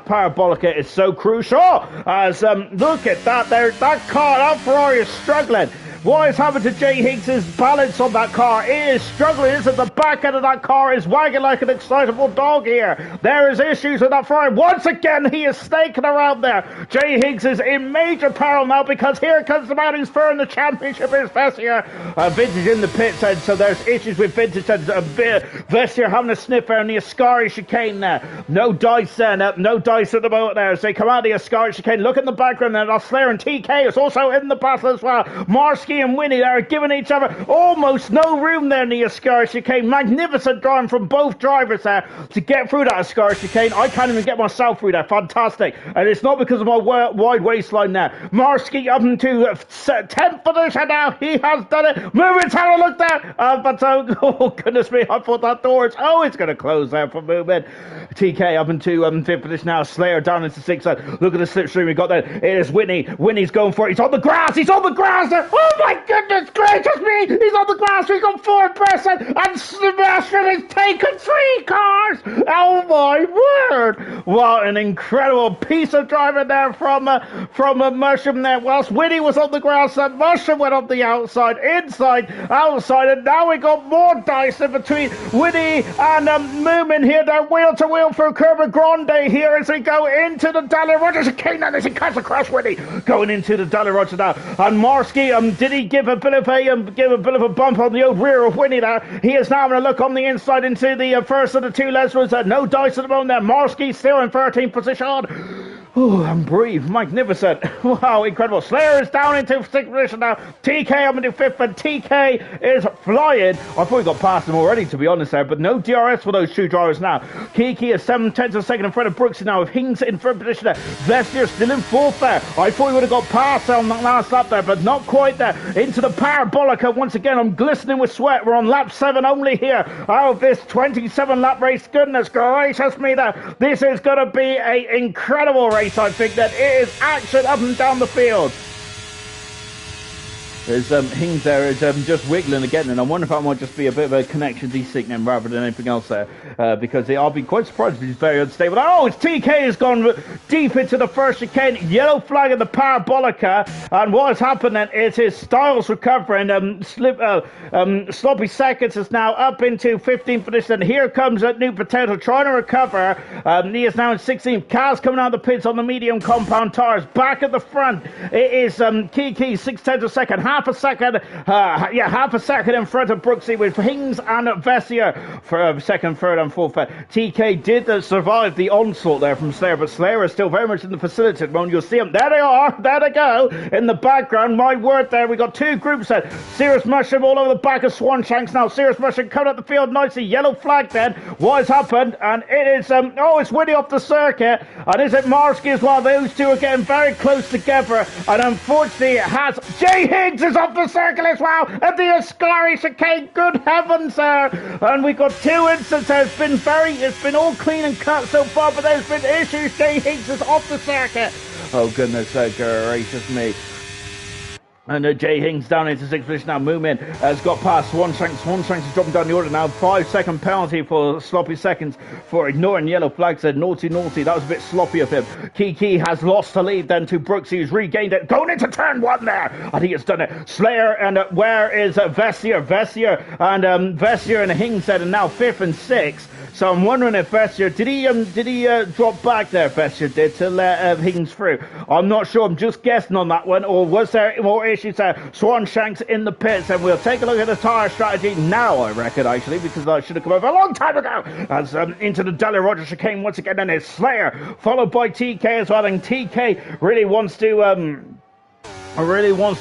Parabolica is so crucial. As look at that there, that car, that Ferrari is struggling. What is happening to Jay Higgs's balance on that car? It is struggling, isn't it? The back end of that car is wagging like an excitable dog here. There is issues with that Ferrari. Once again, he is snaking around there. Jay Higgs is in major peril now, because here comes the man who's third in the championship is Vestia. Vintage in the pits, and so there's issues with Vintage and Vestia having a sniff there in the Ascari chicane there. No dice there, no dice at the moment there as they come out of the Ascari chicane. Look in the background there, that's Slayer and TK is also in the battle as well. Mars Marsky and Winnie are giving each other almost no room there in the Ascara chicane. Magnificent driving from both drivers there to get through that Ascara chicane. I can't even get myself through there. Fantastic. And it's not because of my wide waistline there. Marsky up into 10th position now. He has done it. Movement's having a look there. But oh goodness me, I thought that door is it's going to close there for Movement. TK up into 5th position now. Slayer down into 6th. Look at the slipstream we got there. It is Whitney. Whitney's going for it. He's on the grass. He's on the grass there. Oh my goodness gracious me. He's on the grass. We've got 4th person. And Sebastian has taken 3 cars. Oh my word. What an incredible piece of driving there from Mushroom there. Whilst Whitney was on the grass, Mushroom went on the outside, inside, outside. And now we got more dice in between Whitney and Moomin here. They're wheel to wheel through Curva Grande here as they go into the Dalla Roger chicane, and as he cuts across Whitney, going into the Dalla Roger now. And Marsky, did he give a bit of a bump on the old rear of Whitney there? He is now having a look on the inside into the first of the 2 Lesbos. No dice at the moment there. Marsky still in 13th position. Oh, and breathe. Magnificent. Wow, incredible. Slayer is down into 6th position now. TK up into 5th, and TK is flying. I thought we got past him already, to be honest there, but no DRS for those 2 drivers now. Kiki is 7/10 of a second in front of Brooksy now, with Hings in 3rd position there. Vestier still in 4th there. I thought he would have got past on that last lap there, but not quite there. Into the Parabolica. Once again, I'm glistening with sweat. We're on lap 7 only here out of this 27 lap race. Goodness gracious me there. This is going to be an incredible race. I think that it is action up and down the field. There's Hings there is just wiggling again, and I wonder if that might just be a bit of a connection desync rather than anything else there, because I'll be quite surprised if he's very unstable. Oh, it's TK has gone deep into the first chicane, yellow flag in the Parabolica, and what has happened then is his Styles recovering. Sloppy Seconds is now up into 15th position. Here comes a New Potato trying to recover. He is now in 16th. Kaz coming out of the pits on the medium compound tires. Back at the front, it is Kiki 6/10 of a second. Half a second in front of Brooksy with Hings and Vessier for 2nd, 3rd and 4th. TK did survive the onslaught there from Slayer, but Slayer is still very much in the facility at the moment. You'll see them. There they are. There they go. In the background, my word there. We got 2 groups there. Serious Mushroom all over the back of Swanshanks now. Serious Mushroom coming up the field nicely. Yellow flag then. What has happened? And it is, it's Winnie off the circuit. And is it Marsky as well? Those 2 are getting very close together. And unfortunately, it has Jay Higgs is off the circle as well at the Ascari chicane. Good heavens there. And we got 2 incidents there. It's been all clean and cut so far, but there's been issues. Jay Higgs is off the circuit. Oh goodness gracious me. And Jay Hings down into 6th position now. Moomin has got past Swanshanks. Swanshanks is dropping down the order now. 5-second penalty for Sloppy Seconds for ignoring yellow flag. Said naughty. That was a bit sloppy of him. Kiki has lost the lead then to Brooksy, who's regained it. Going into turn 1 there. I think it's done it. Slayer and where is Vessier? Vessier and Hings said, and now 5th and 6th. So I'm wondering if Vessier, did he drop back there, Vessier did, to let Higgins through? I'm not sure, I'm just guessing on that one, or was there more issues there? Swanshanks in the pits, and we'll take a look at the tyre strategy now, I reckon, actually, because I should have come over a long time ago. As into the Della Roger chicane once again, and it's Slayer, followed by TK as well, and TK really wants to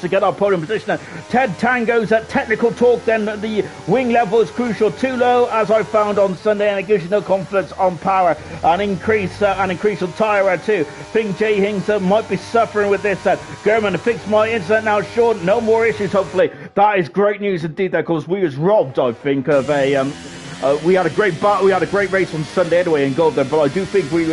get our podium position. Ted Tango's at technical talk then. The wing level is crucial, too low as I found on Sunday, and it gives you no confidence on power. An increase on tyre wear too. Think Jay Hings might be suffering with this. German to fix my incident now, Sean. No more issues hopefully. That is great news indeed there, because we was robbed, I think, of a we had a great race on Sunday anyway in Gold there, but I do think we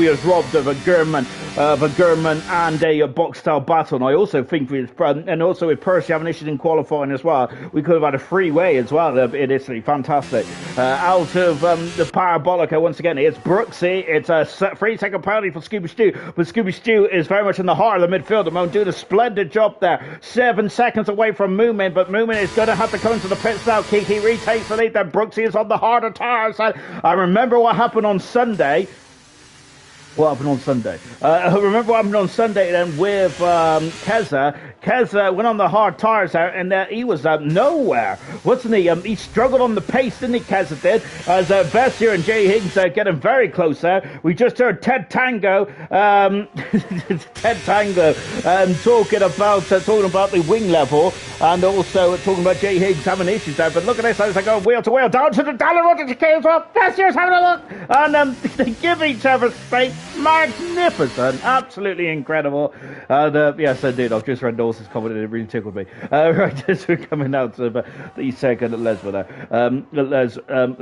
was robbed of a German and a box style battle. And I also think and also with Percy having issues in qualifying as well, we could have had a freeway as well in Italy. Fantastic. Out of the Parabolica once again, it's Brooksy. It's a 3-second penalty for Scooby Stew, but Scooby Stew is very much in the heart of the midfield at the moment, doing a splendid job there. 7 seconds away from Moomin, but Moomin is going to have to come into the pits now. Kiki retakes the lead. Then Brooksy is on the harder tires. I remember what happened on Sunday. I remember what happened on Sunday then with Keza. Keza went on the hard tires out, and he was nowhere, wasn't he? He struggled on the pace, didn't he, Keza did? As Vessier and Jay Higgs getting very close there. We just heard Ted Tango, talking about the wing level, And also talking about Jay Higgs having issues there. But look at this as they go wheel to wheel down to the Dollar Road to chicane as well. Vessier's having a look. And they give each other space. Magnificent. Absolutely incredible. And yes, indeed. I've just read Norse's comment and it really tickled me. Right, as we're coming out to the second Lesmo there.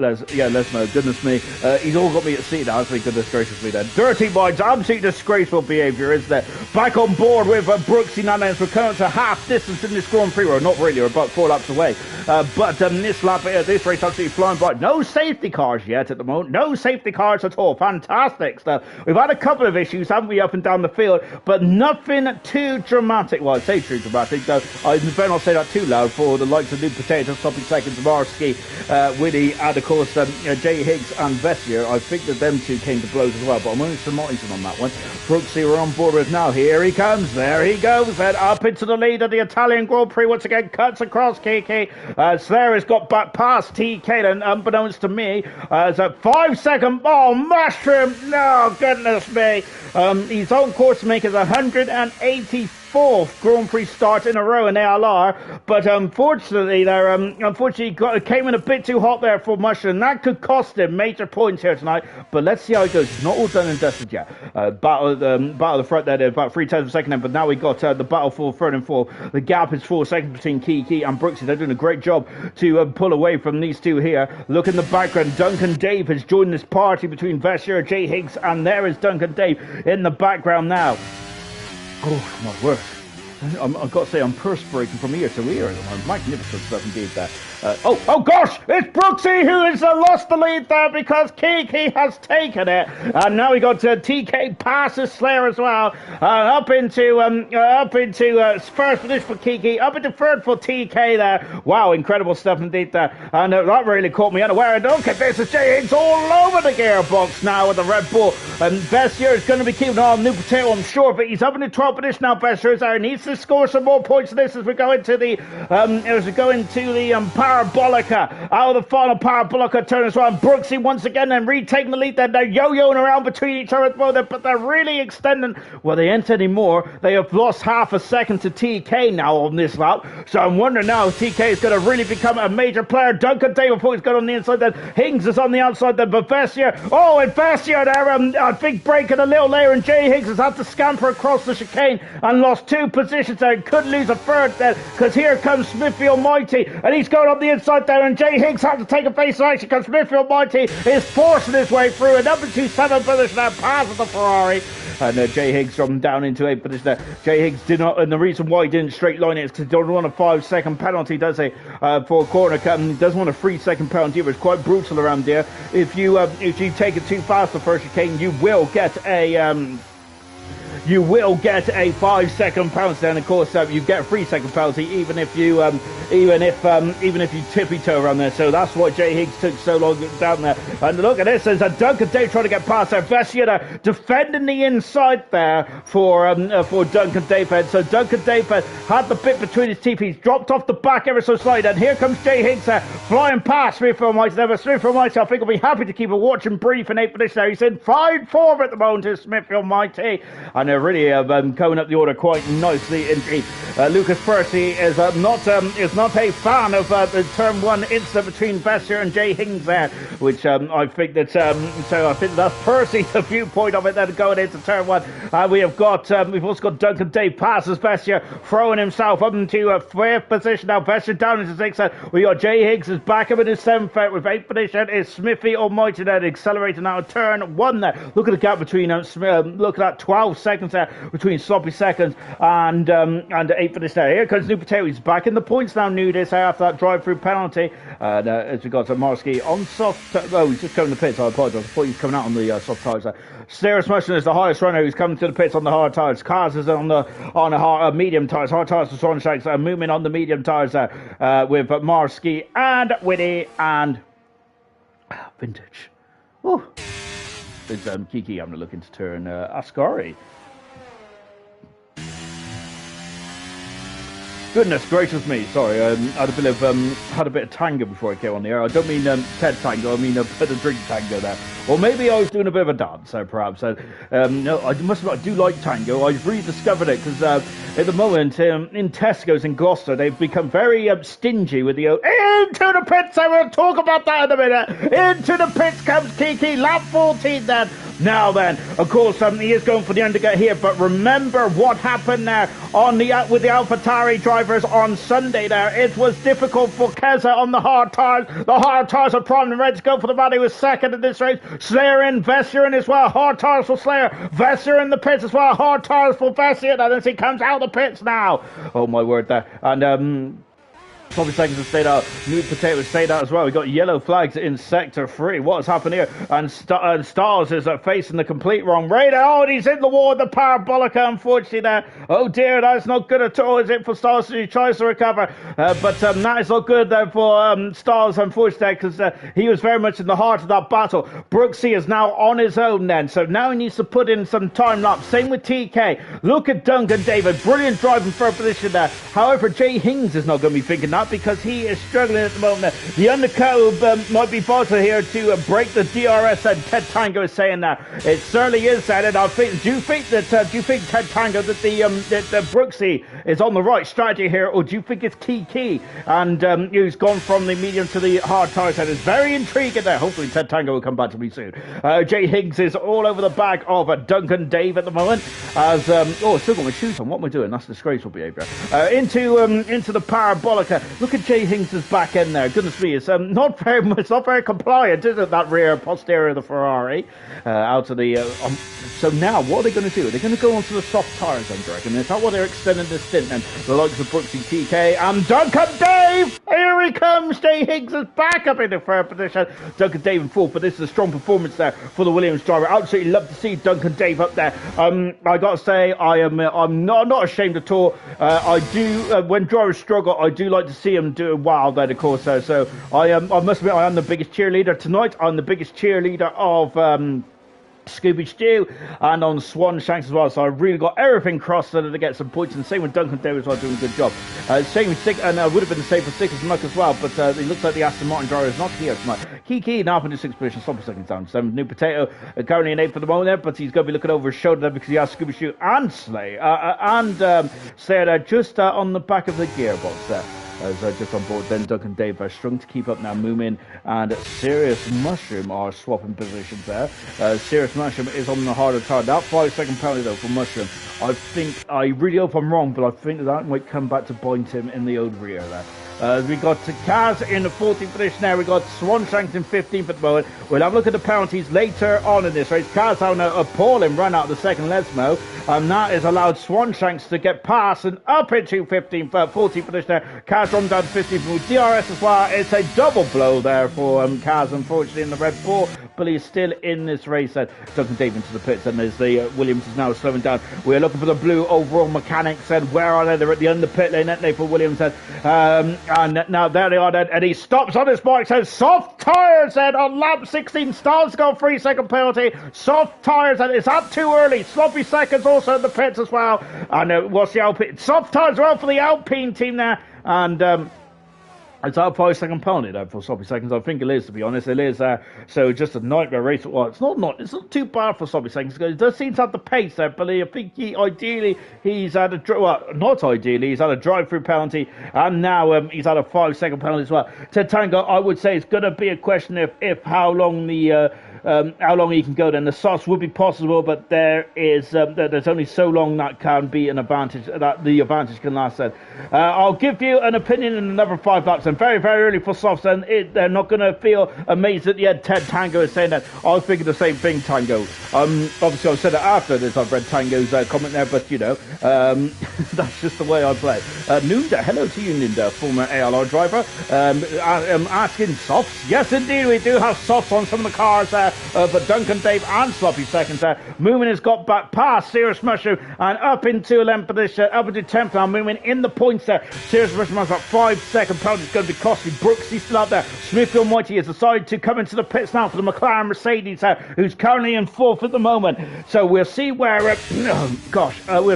Lesmo, goodness me. He's all got me at sea now. Goodness gracious me then. Dirty Minds, absolutely disgraceful behaviour, isn't it? Back on board with Brooksy Nanez. We're coming to half distance in this Grand Prix. Well, not really, we're about 4 laps away. But this lap, this race absolutely flying by. No safety cars yet at the moment. No safety cars at all. Fantastic stuff. We've had a couple of issues, haven't we, up and down the field, but nothing too dramatic. Well, I'd say too dramatic, though. I better not say that too loud for the likes of New Potato, stopping seconds, Marski, Winnie, and of course Jay Higgs and Vessier. I think that them two came to blows as well, but I'm only surmising on that one. Brooksy, we're on board with now. Here he comes. There he goes. Then up into the lead of the Italian Grand Prix once again. Cuts across Kiki. Slayer has got back past TK, and unbeknownst to me, as a 5-second ball mushroom. No, goodness me. He's on course to make his 184th Grand Prix start in a row in ALR, but unfortunately, came in a bit too hot there for Mushroom. That could cost him major points here tonight. But let's see how it goes. It's not all done and dusted yet. Battle of the front there, about 3 tenths of a second then, but now we got the battle for third and fourth. The gap is 4 seconds between Kiki and Brooksy. They're doing a great job to pull away from these two here. Look in the background. Duncan Dave has joined this party between Vessier, Jay Higgs, and there is Duncan Dave in the background now. Oh, my word. I've got to say, I'm perspiring from ear to ear. Magnificent stuff indeed there. Oh gosh! It's Brooksy who has lost the lead there because Kiki has taken it. And now we got TK passes Slayer as well. Up into first position for Kiki. Up into third for TK there. Wow, incredible stuff indeed there. And that really caught me unaware. And okay, this is Jay Higgs all over the gearbox now with the Red Bull. And Vessier is going to be keeping on New Potato, I'm sure. But he's up into 12th position now. Vessier is there. He needs to score some more points than this as we go into the Parabolica. Out of the final Parabolica turn as well. And Brooksy once again and retaking the lead. They're yo-yoing around between each other at the moment, but they're really extending. Well, they ain't anymore. They have lost half a second to TK now on this lap. So I'm wondering now if TK is going to really become a major player. Duncan David he's got on the inside then. Higgs is on the outside then. But Vessier, and Vessier there, I think breaking a little layer, and Jay Higgs has had to scamper across the chicane and lost 2 positions there. Could lose a third then, because here comes Smithy Almighty, and he's going up the inside there, and Jay Higgs had to take a face of action because Smithy Almighty is forcing his way through, and up into 7th position now, passes the Ferrari. And Jay Higgs from down into 8th position there. Jay Higgs did not, and the reason why he didn't straight line it is because he doesn't want a 5-second penalty, does he? For a corner cut, and he doesn't want a 3-second penalty. It was quite brutal around here. If you take it too fast the first chicane, you will get a 5-second penalty, and of course you get a 3-second penalty even if you tippy toe around there. So that's why Jay Higgs took so long down there. And look at this, there's a Duncan Dave trying to get past there. Vessier defending the inside there for Duncan Dave. So Duncan Dave had the bit between his teeth. He's dropped off the back ever so slightly, and here comes Jay Higgs flying past Smith Almighty. Smith Almighty, I think, will be happy to keep a watching brief in 8th position there. He's in 5-4 at the moment, is Smith Almighty, and they're really coming up the order quite nicely indeed. Lucas Percy is not a fan of the turn 1 incident between Vessier and Jay Higgs there, which I think that's Percy's viewpoint of it then going into turn 1. We've also got Duncan Dave passes Vessier, throwing himself up into 5th position now. Vessier down into 6th. We got Jay Higgs is back up into 7th with 8th position is Smithy Almighty there, accelerating now turn 1 there. Look at the gap between look at that 12 seconds there between sloppy seconds and 8th position there. Here comes New Potato. He's back in the points now, Nudis, after that drive-through penalty. As we got to Marski on soft. He's just coming to the pits. I apologise. I thought he was coming out on the soft tyres there. Stairs Mushroom is the highest runner who's coming to the pits on the hard tyres. Cars is on the hard, medium tyres. Hard tyres for Swan Shakes. Moving on the medium tyres there with Marski and Winnie and Vintage. Oh, there's Kiki having a look into turn Goodness gracious me! Sorry, I had a bit of tango before I came on the air. I don't mean Ted Tango. I mean a bit of drink tango there. Or maybe I was doing a bit of a dance, perhaps. No, I must admit, I do like tango. I've rediscovered it because at the moment in Tesco's in Gloucester, they've become very stingy with the into the pits. I will talk about that in a minute. Into the pits comes Kiki, lap 14 then. Now then, of course, he is going for the undercut here, but remember what happened there on with the AlphaTauri drivers on Sunday there. It was difficult for Keza on the hard tires. The hard tires are primed and ready to go for the Valley was second in this race. Slayer in, Vessier in as well. Hard tires for Slayer. Vessier in the pits as well. Hard tires for Vessier. And as he comes out of the pits now. Oh my word there. And Sloppy Seconds have stayed out. New Potato stayed out as well. We got yellow flags in Sector 3. What has happened here? And Stars is facing the complete wrong radar. Oh, and he's in the wall with the Parabolica, unfortunately, there. Oh dear, that's not good at all, is it, for Stars? He tries to recover. But that is not good there for Stars, unfortunately, because he was very much in the heart of that battle. Brooksy is now on his own then. So now he needs to put in some time lapse. Same with TK. Look at Duncan David. Brilliant driving for a position there. However, Jay Hings is not going to be thinking that, because he is struggling at the moment. The undercut might be vital here to break the DRS, and Ted Tango is saying that. It certainly is that, and do you think Ted Tango that the Brooksy is on the right strategy here, or do you think it's Kiki and who's gone from the medium to the hard tire set? It's very intriguing there. Hopefully Ted Tango will come back to me soon. Jay Higgs is all over the back of Duncan Dave at the moment. As still got my shoes on. What am I doing? That's disgraceful behaviour. Into the Parabolica. Look at Jay Hings's back end there. Goodness me, it's not very compliant, is it? That rear posterior of the Ferrari out of the. So now, what are they going to do? Are they going to go onto the soft tyres, I reckon? Is that what they're extending the stint? And the likes of Brooksy, TK, and Duncan Dave. Here he comes. Jay Higgs is back up in the third position. Duncan Dave in fourth, but this is a strong performance there for the Williams driver. Absolutely love to see Duncan Dave up there. I got to say, I'm not ashamed at all. I do when drivers struggle, I do like to see them do well there, of course. So I must admit, I am the biggest cheerleader tonight. I'm the biggest cheerleader of Scooby Stew and on Swan Shanks as well, so I've really got everything crossed so that they get some points, and same with Duncan Davis as well, doing a good job. Same with Sick, and would have been the same for Sick as Muck as well, but it looks like the Aston Martin driver is not here tonight. Kiki now up in the 6th position, Sloppy Seconds down 7. New Potato currently in 8th for the moment there, but he's going to be looking over his shoulder there because he has Scooby Stew and Slay and Slayer just on the back of the gearbox there. As just on board, then Duncan Dave are strung to keep up now. Moomin and Serious Mushroom are swapping positions there. Serious Mushroom is on the harder tire. That 5-second penalty though for Mushroom, I really hope I'm wrong, but I think that might come back to bite him in the old rear there. We got Kaz in the 14th position now. We got Swanshanks in 15th at the moment. We'll have a look at the penalties later on in this race. Kaz having an appalling run out of the second Lesmo, and that has allowed Swanshanks to get past and up into 14th position there. Kaz run down to 15th with DRS as well. It's a double blow there for Kaz, unfortunately, in the Red Bull, but he's still in this race. Duncan Dave into the pits, and as the Williams is now slowing down. We're looking for the blue overall mechanics, and where are they? They're at the under pit lane, aren't they, for Williams? And now there they are, and he stops on his mark, says soft tyres then on lap 16. Stars go 3-second penalty. Soft tyres, and is that too early? Sloppy Seconds also in the pits as well. And what's the Alpine? Soft tyres as well for the Alpine team there. And it's that 5-second penalty there for Sloppy Seconds. I think it is, to be honest. It is. So just a nightmare race. Well, it's not too bad for Sloppy Seconds because it does seem to have the pace there. But I think he's had a drive-through penalty, and now he's had a 5-second penalty as well. Ted Tango, I would say it's going to be a question if how long he can go. Then the sauce would be possible, but there's only so long that can be an advantage. That the advantage can last. Then I'll give you an opinion in another 5 laps. And very, very early for softs, and they're not going to feel amazed at the end. Ted Tango is saying that. I was thinking the same thing, Tango. Obviously, I've said it after this. I've read Tango's comment there, but you know, that's just the way I play. Nunda, hello to you, Nunda, former ALR driver. Asking softs. Yes, indeed, we do have softs on some of the cars for Duncan Dave and Sloppy Seconds. Moomin has got back past Serious Mushroom and up into 11th position, up into 10th now. Moomin in the points there. Serious Mushroom has got 5-second penalty. It's going to be costly. Brooks, he's still out there. Smithfield Mighty has decided to come into the pits now for the McLaren Mercedes, who's currently in 4th at the moment. So we'll see where we'll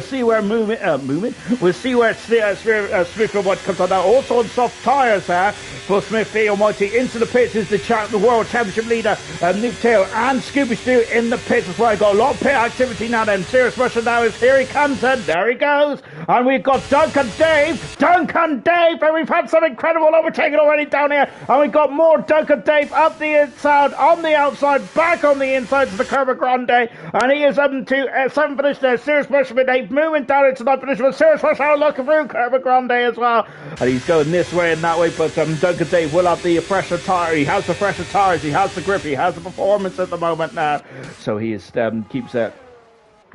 see where Moomin moving. We'll see where Smithy Almighty comes on now. Also on soft tyres there for Smithy Almighty. Into the pits is the World Championship leader, Nuke Tail, and Scooby Stew in the pits as well. Got a lot of pit activity now then. Serious Russia now is here he comes, and there he goes. And we've got Duncan Dave, and we've had some incredible overtaking already down here. And we've got more Duncan Dave up the inside, on the outside, back on the inside to the Curva Grande. And he is up to 7th position there. Serious Russia with Dave moving down into 9th position. But Serious Russia looking through Curva Grande as well. And he's going this way and that way, but Duncan Dave will have the fresher tyre. He has the fresher tyres, he has the grip, he has the performance at the moment now. So he is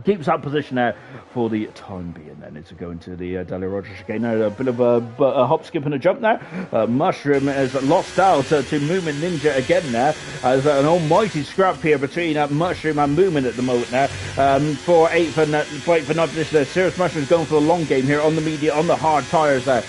keeps that position there for the time being. Then it's going to the Daly Rogers chicane. Now a bit of a hop, skip and a jump there. Mushroom has lost out to Movement Ninja again there. As an almighty scrap here between Mushroom and Movement at the moment there. For 8th and 9th position there. Serious Mushroom is going for the long game here on the medium, on the hard tyres there.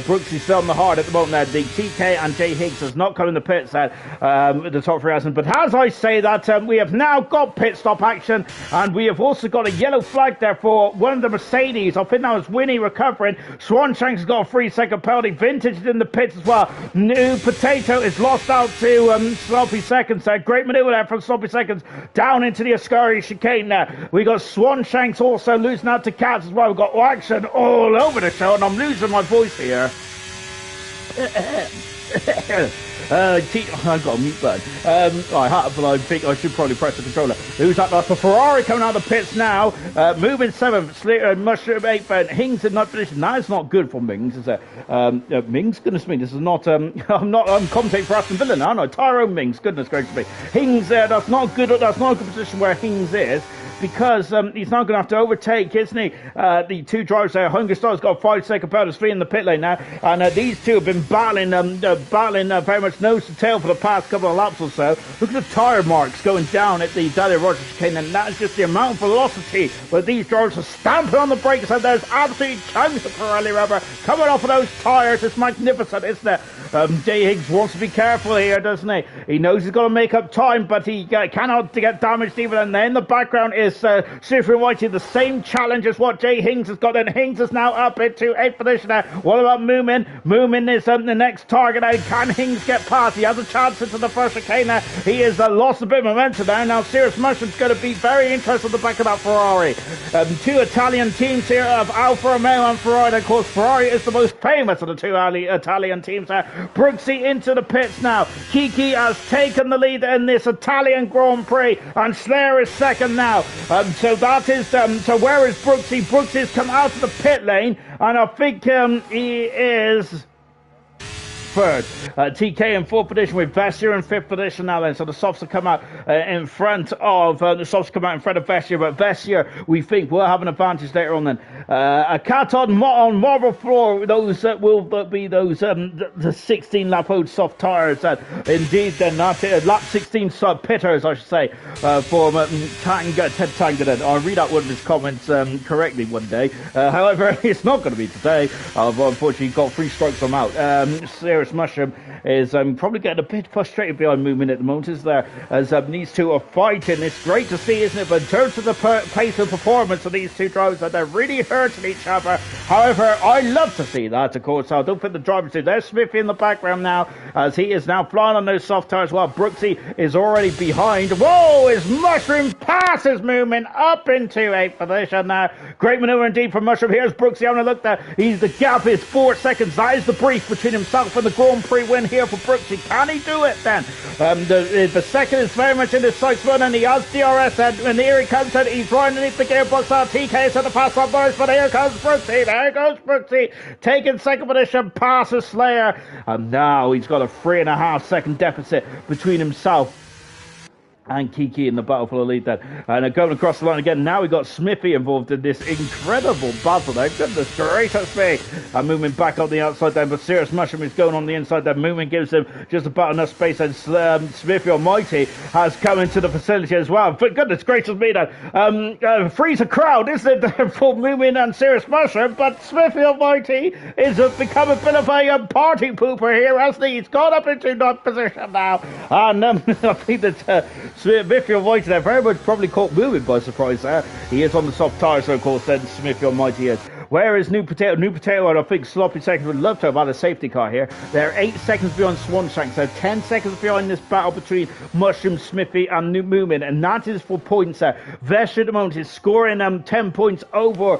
Brooks is still on the hard at the moment there. The TK and Jay Higgs has not come in the pits at the top 3,000. But as I say that, we have now got pit stop action, and we have also got a yellow flag there for one of the Mercedes. I think that was Winnie recovering. Swanshanks has got a 3-second penalty. Vintage is in the pits as well. New Potato is lost out to Sloppy Seconds there. Great maneuver there from Sloppy Seconds down into the Ascari chicane there. We got Swanshanks also losing out to Cats as well. We've got action all over the show, and I'm losing my voice here. I've got a mute button. I have, but I think I should probably press the controller. Who's that? That's the Ferrari coming out of the pits now. Moving 7th, Slater, Mushroom 8th, and Hings in 9th position. That is not good for Mings, is it? Mings, goodness me, this is not. I'm commentating for Aston Villa now, no. Tyrone Mings, goodness gracious me. Hings there, that's not good. That's not a good position where Hings is. Because he's now going to have to overtake, isn't he? The two drivers there. Hunger Star's got a 5-second penalty, 3 in the pit lane now. And these two have been battling very much nose to tail for the past couple of laps or so. Look at the tyre marks going down at the Daly Rogers chicane, and that is just the amount of velocity where these drivers are stamping on the brakes, and there's absolutely chunks of Pirelli rubber coming off of those tyres. It's magnificent, isn't it? Jay Higgs wants to be careful here, doesn't he? He knows he's got to make up time, but he cannot get damaged even. And in the background is Super Whitey, the same challenge as what Jay Hings has got, and Hings is now up into 8th position now. What about Moomin? Moomin is the next target now. Can Hings get past? He has a chance into the first chicane now. He has lost a bit of momentum now. Now Serious Mushroom's going to be very interested on the back of that Ferrari. 2 Italian teams here of Alfa Romeo and Ferrari. And of course, Ferrari is the most famous of the 2 Italian teams there. Brooksy into the pits now. Kiki has taken the lead in this Italian Grand Prix, and Slayer is second now. So that is, so where is Brooksy? Brooksy's come out of the pit lane, and I think he is third. TK in 4th position with Vessia in 5th position now then. So the softs have come out in front of Vessia, but Vessia we think will have an advantage later on then. A cat on marble floor, those will be those the 16 lap old soft tyres indeed then that lap 16 sub pitters I should say for Ted Tangaden. I'll read out one of his comments correctly one day. However, it's not going to be today. I've unfortunately got 3 strikes from out. Serious Mushroom is probably getting a bit frustrated behind Movement at the moment, is there? As these two are fighting. It's great to see, isn't it? But in terms of the pace of performance of these two drivers, that they're really hurting each other. However, I love to see that, of course. I don't think the drivers do. There's Smithy in the background now, as he is now flying on those soft tires while Brooksy is already behind. Whoa! His Mushroom passes Movement up into 8th position now. Great maneuver indeed from Mushroom. Here's Brooksy having a look there. The gap is 4 seconds. That is the brief between himself and the Grand Prix win here for Brooksy. Can he do it then? The second is very much in his sights run, and he has DRS, and here he comes, and he's right underneath the gearbox. TK is at the pass on boys, but here comes Brooksy. There goes Brooksy, taking second position, passes Slayer, and now he's got a 3.5 second deficit between himself and Kiki in the battle for the lead then. And going across the line again, now we got Smithy involved in this incredible battle there. Goodness gracious me. And moving back on the outside then, but Serious Mushroom is going on the inside there. Moving gives him just about enough space, and Smithy Almighty has come into the facility as well. But goodness gracious me then. Frees a crowd, isn't it, for Moving and Serious Mushroom, but Smithy Almighty is become a bit of a party pooper here, hasn't he? He's gone up into 9th position now. And I think that Smithy Almighty there, very much probably caught moving by surprise there. He is on the soft tire, so of course then Smithy Almighty is. Where is New Potato? New Potato, and I think Sloppy Seconds would love to have had a safety car here. They're 8 seconds behind Swanshank, so 10 seconds behind this battle between Mushroom, Smithy, and New Moomin, and that is for points there. Vesh at the moment is scoring 10 points over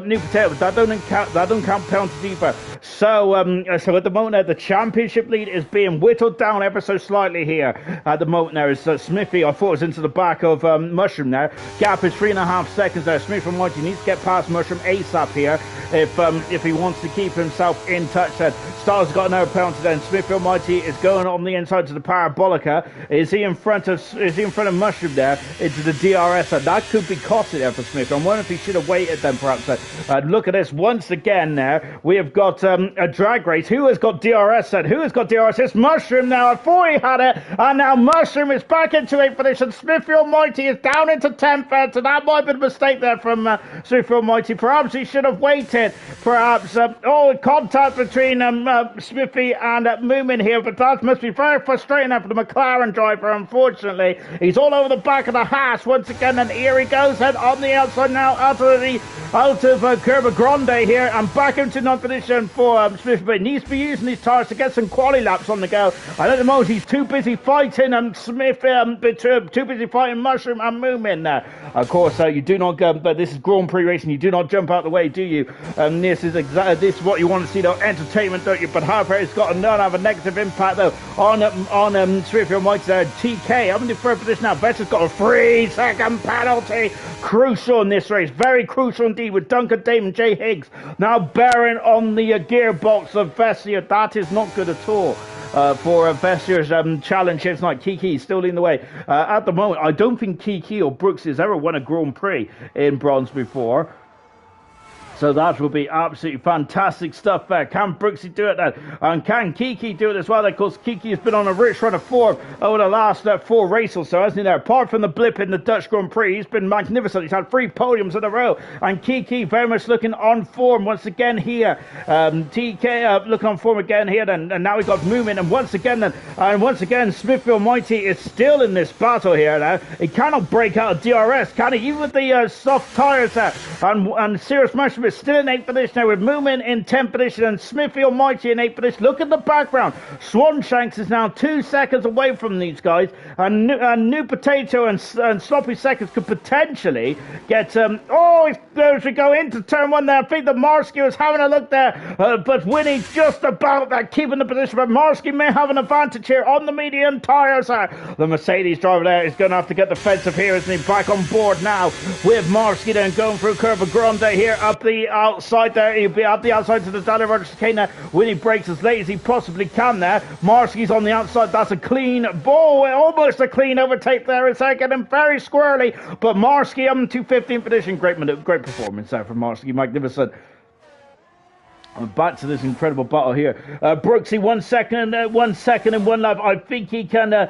New Potato, but that don't count penalty either. So at the moment the championship lead is being whittled down ever so slightly here. At the moment there is Smithy, I thought was into the back of Mushroom there. Gap is 3.5 seconds there. Smithy Almighty needs to get past Mushroom ASAP here if he wants to keep himself in touch. Then Star's got another penalty. Then Smithy Almighty is going on the inside to the Parabolica. Is he in front of Mushroom there into the DRS? And that could be costly there for Smithy. I'm wondering if he should have waited then perhaps. Look at this once again there. We have got a drag race. Who has got DRS then? Who has got DRS? It's Mushroom now. I thought he had it, and now Mushroom is back into 8th position. Smithy Almighty is down into 10th, so that might have been a mistake there from Smithy Almighty. Perhaps he should have waited. Perhaps contact between Smithy and Moomin here, but that must be very frustrating for the McLaren driver. Unfortunately, he's all over the back of the Haas once again, and here he goes then on the outside now out of Curva Grande here, and back into 9th position for Smithy. But he needs to be using these tires to get some quali laps on the go. And at the moment he's too busy fighting too busy fighting Mushroom and Moomin there. Of course, you do not go, but this is Grand Prix racing. You do not jump out the way, do you? This is what you want to see, though. Entertainment, don't you? But however, it's got none of a negative impact though on Smithy Almighty there. TK up in the 3rd position now. Vetch has got a 3-second penalty. Crucial in this race, very crucial indeed, with Duncan Dave and Jay Higgs now bearing on the gearbox of Vessier. That is not good at all. For Vessier's challenge here tonight. Kiki still leading the way. At the moment, I don't think Kiki or Brooks has ever won a Grand Prix in bronze before. So that will be absolutely fantastic stuff there. Can Brooksy do it then? And can Kiki do it as well? Of course, Kiki has been on a rich run of form over the last 4 races or so, hasn't he there? Apart from the blip in the Dutch Grand Prix, he's been magnificent. He's had 3 podiums in a row. And Kiki very much looking on form once again here. TK looking on form again here then. And now we've got movement. And once again, Smithy Almighty is still in this battle here now. He cannot break out of DRS, can he? Even with the soft tyres there. And Serious Mushroom is still in 8th position now, with Moomin in 10th position and Smithy Almighty in 8th position. Look at the background. Swanshanks is now 2 seconds away from these guys, and New Potato and Sloppy Seconds could potentially get as we go into turn 1 there. I think the Marsky is having a look there, but Winnie just about keeping the position, but Marsky may have an advantage here on the medium tyres. The Mercedes driver there is going to have to get defensive here, isn't he? Back on board now with Marsky then going through Curva Grande here up the outside there. He'll be at the outside to the Daniel Rogers chicane there. Winnie brakes as late as he possibly can there. Marsky's on the outside. That's a clean ball, almost a clean overtake there. It's getting very squirrely, but Marsky to 15th position. Great performance there from Marsky. Magnificent. Back to this incredible battle here. Brooksy, 1 second and 1 lap. I think he can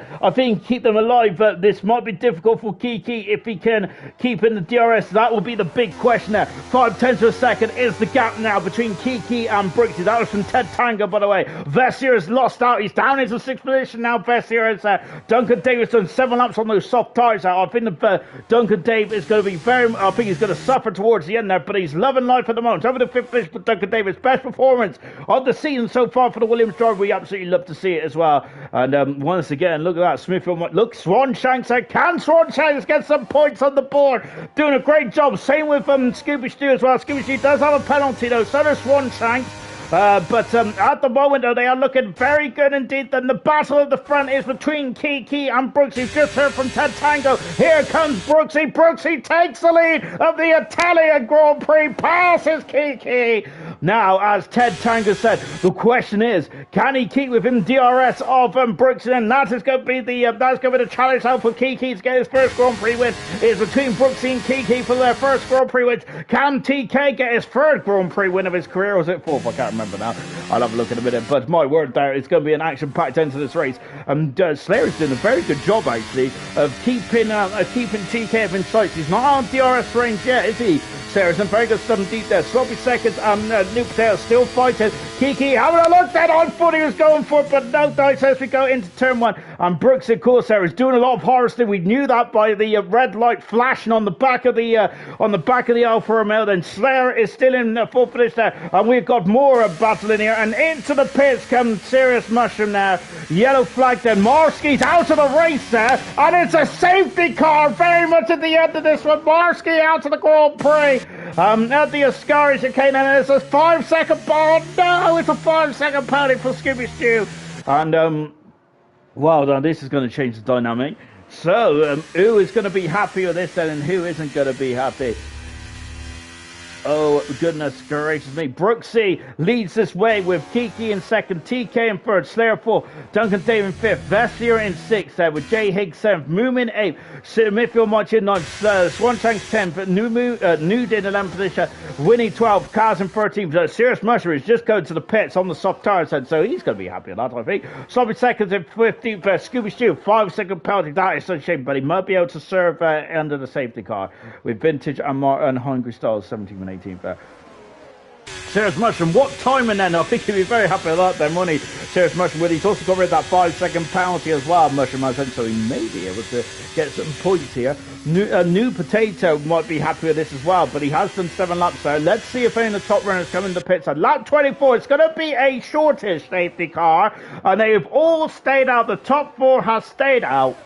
keep them alive, but this might be difficult for Kiki if he can keep in the DRS. That will be the big question there. 5/10 of a second is the gap now between Kiki and Brooksy. That was from Ted Tango, by the way. Vessier has lost out. He's down into 6th position now. Vessier is Duncan Davis done 7 laps on those soft tyres. I think Duncan Dave is going to be I think he's going to suffer towards the end there, but he's loving life at the moment. Over the 5th position for Duncan Davis. Best performance of the season so far for the Williams driver. We absolutely love to see it as well. And once again, look at that. Look, Swanshanks. Can Swanshanks get some points on the board? Doing a great job. Same with Scooby Stew as well. Scooby Stew does have a penalty though. So does Swanshanks. But at the moment, though, they are looking very good indeed. Then the battle at the front is between Kiki and Brooksy. Just heard from Ted Tango. Here comes Brooksy. Brooksy takes the lead of the Italian Grand Prix. Passes Kiki. Now, as Ted Tango said, the question is, can he keep within DRS of Brooksy? And that is going to be the challenge out for Kiki to get his first Grand Prix win. Is between Brooksy and Kiki for their first Grand Prix win. Can TK get his 3rd Grand Prix win of his career, or is it 4th? I can't remember now. I'll have a look in a minute, but my word, there it's going to be an action-packed end to this race. Slayer's doing a very good job actually of keeping TK in sight. He's not on DRS range yet, is he? Slayer's done very good stuff indeed there. Sloppy Seconds and New Potato still fighting. Kiki having a look then on foot. He was going for it, but no dice as we go into turn 1. And Brooks, of course, there is doing a lot of harvesting. We knew that by the red light flashing on the back of the Alfa Romeo. Then Slayer is still in full finish there, and we've got more battle in here. And into the pits comes Serious Mushroom now. Yellow flag then. Marsky's out of the race there, and it's a safety car very much at the end of this one. Marsky out of the Grand Prix. At the Ascari chicane, and it's a 5-second ball. No, it's a 5-second penalty for Scooby Stew. And well done. This is going to change the dynamic. So who is going to be happy with this then, and who isn't going to be happy? Oh, goodness gracious me. Brooksy leads this way with Kiki in second, TK in third, Slayer 4, Duncan Dave in fifth, Vessier in sixth, with Jay Higgs 7th, Moomin 8th, Midfield March in 9th, Swanshanks 10th, Nude in 11th position, Winnie 12th, Kaz in 13th, Serious Mushroom is just going to the pits on the soft tires, so he's going to be happy with that, I think. Sloppy seconds in 15th, Scooby Stew, 5-second penalty. That is such a shame, but he might be able to serve under the safety car with Vintage and Hungry Styles 17th and 18th there. Serious Mushroom, what timing then? I think he'd be very happy with that then, wouldn't he? Serious Mushroom, he's also got rid of that 5-second penalty as well, Mushroom has, so he may be able to get some points here. New Potato might be happy with this as well, but he has done 7 laps there. Let's see if any of the top runners come in the pits. At lap 24, it's going to be a shortish safety car, and they've all stayed out. The top 4 has stayed out.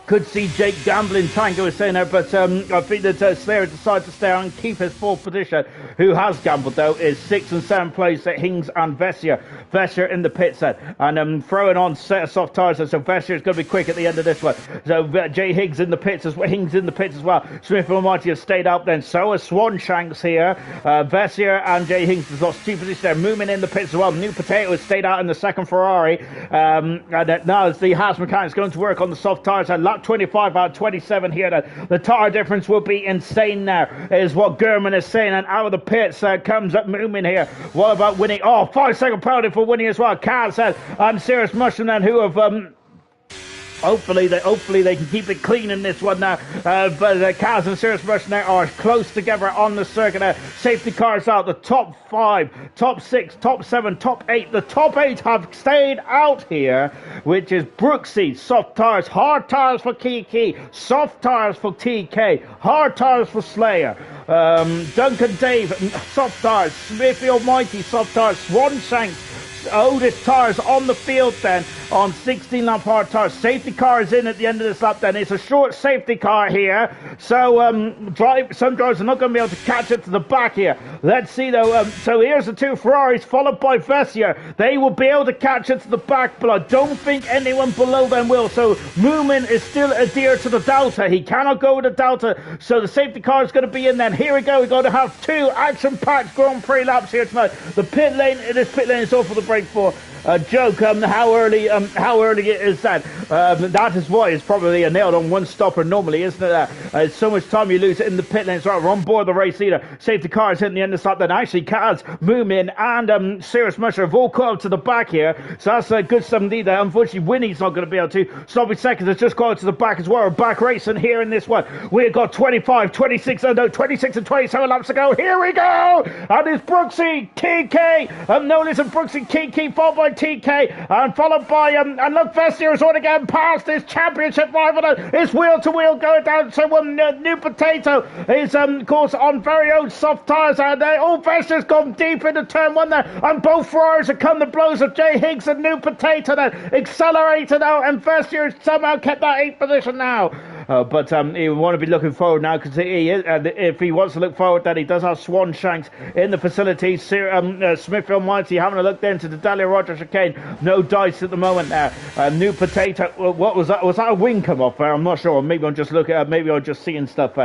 Could see Jake gambling, Tango was saying there, but I think that Slayer decided to stay on and keep his 4th position. Who has gambled, though, is 6th and 7th place at Hings and Vessier. Vessier in the pit set, and throwing on set of soft tyres, so Vessier is going to be quick at the end of this one. So Jay Higgs in the pits as well, Hings in the pits as well. Smith and Almighty have stayed up then, so is Swanshanks here. Vessier and Jay Higgs has lost 2 positions there. Moomin in the pits as well. New Potato has stayed out in the 2nd Ferrari. And now as the Haas mechanics going to work on the soft tyres, and lap 25 out of 27 here. The tire difference will be insane now, is what Gurman is saying. And out of the pits comes up Moomin here. What about Winnie? Oh, 5-second penalty for Winnie as well. Carl said, and Serious Mushroom then, who have hopefully they can keep it clean in this one now. But Kaz and Serious Mushroom now are close together on the circuit. Safety cars out. The top 5, top 6, top 7, top 8. The top 8 have stayed out here, which is Brooksy, soft tires, hard tires for Kiki, soft tires for TK, hard tires for Slayer. Duncan Dave, soft tires, Smithy Almighty, soft tires, Swanshanks, Otis tires on the field then on 16 lap hard tires. Safety car is in at the end of this lap then. It's a short safety car here, so some drivers are not going to be able to catch it to the back here. Let's see though. So here's the 2 Ferraris followed by Vessier. They will be able to catch it to the back, but I don't think anyone below them will. So Moomin is still adhered to the Delta. He cannot go with the Delta, so the safety car is going to be in then. Here we go. We're going to have 2 action-packed Grand Prix laps here tonight. The pit lane is all for the break for a joke. How early is that? That is why it's probably a nailed on one stopper normally, isn't it? So much time you lose in the pit lane. It's right, we're on board the race leader. Safety car is hitting the end of the stop. Then actually Kaz, Moomin and Serious Mushroom have all caught up to the back here, so that's a good stuff indeed there. Unfortunately Winnie's not going to be able to. Sloppy seconds has just caught up to the back as well. We're back racing here in this one. We've got 26 and 27 laps to go. Here we go, and it's Brooksy, TK, no listen, Brooksy, Kiki, followed by TK, and followed by and look, Vessier is on again past this championship rival. It's wheel to wheel going down. So New Potato is of course on very own soft tyres, and Vessier's gone deep into turn 1 there, and both Ferraris have come the blows of Jay Higgs and New Potato then accelerated out, and Vessier somehow kept that 8th position now. But he will want to be looking forward now, because if he wants to look forward, then he does have Swanshanks in the facility. Smithfield Mighty having a look then to the Dahlia Roger chicane. No dice at the moment there. New Potato. What was that? Was that a wing come off there? I'm not sure. Maybe I'm just looking. Maybe I'm just seeing stuff.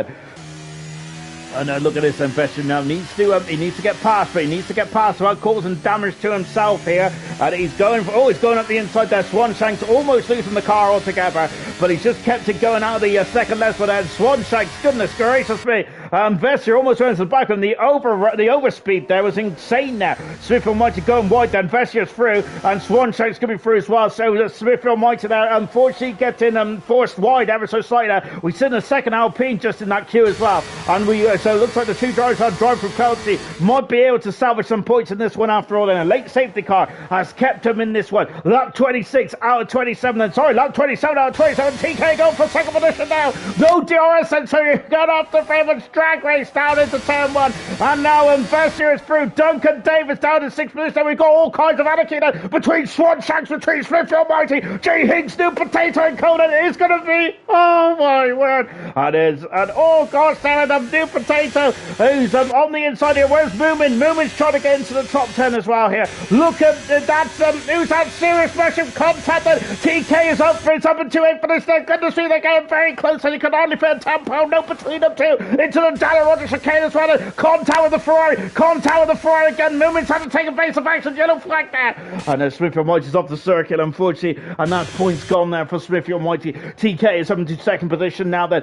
And look at this investment now. He needs to get past, but he needs to get past without causing damage to himself here. And he's going up the inside there. Swanshanks almost losing the car altogether. but he's just kept it going out of the second left for that. Swanshanks, goodness gracious me. Vessier almost runs the back of him. The overspeed there was insane there. Smith Almighty going wide, then Vessier's through, and Swanshanks could be through as well. So Smith Almighty there, unfortunately, getting forced wide ever so slightly there. We see the second Alpine just in that queue as well. And so it looks like the two drivers are driving for penalty. Might be able to salvage some points in this one after all. And a late safety car has kept him in this one. Lap 26 out of 27. And sorry, lap 27 out of 27. TK going for second position now. No DRS, and so you got off the famous drag race down into turn one. And now Vessier is through. Duncan Davis down in sixth position. We've got all kinds of anarchy between Swanshanks, between Smith Almighty, Jay Higgs, New Potato, and Conan. It is going to be, oh my word. And oh gosh, there the New Potato who's on the inside here. Where's Moomin? Moomin's trying to get into the top 10 as well here. Look at that's who's that serious massive contact that TK is up for. It's up into 8 for this. Goodness me, they're getting very close, and you can only fit a tempo no between them two into the Daniel Rogers chicane as well. Contact with the Ferrari, again. Moomin's had to take a base of action, yellow flag there. And Smith Almighty's off the circuit, unfortunately, and that point's gone there for Smith Almighty. TK is up into second position now. Then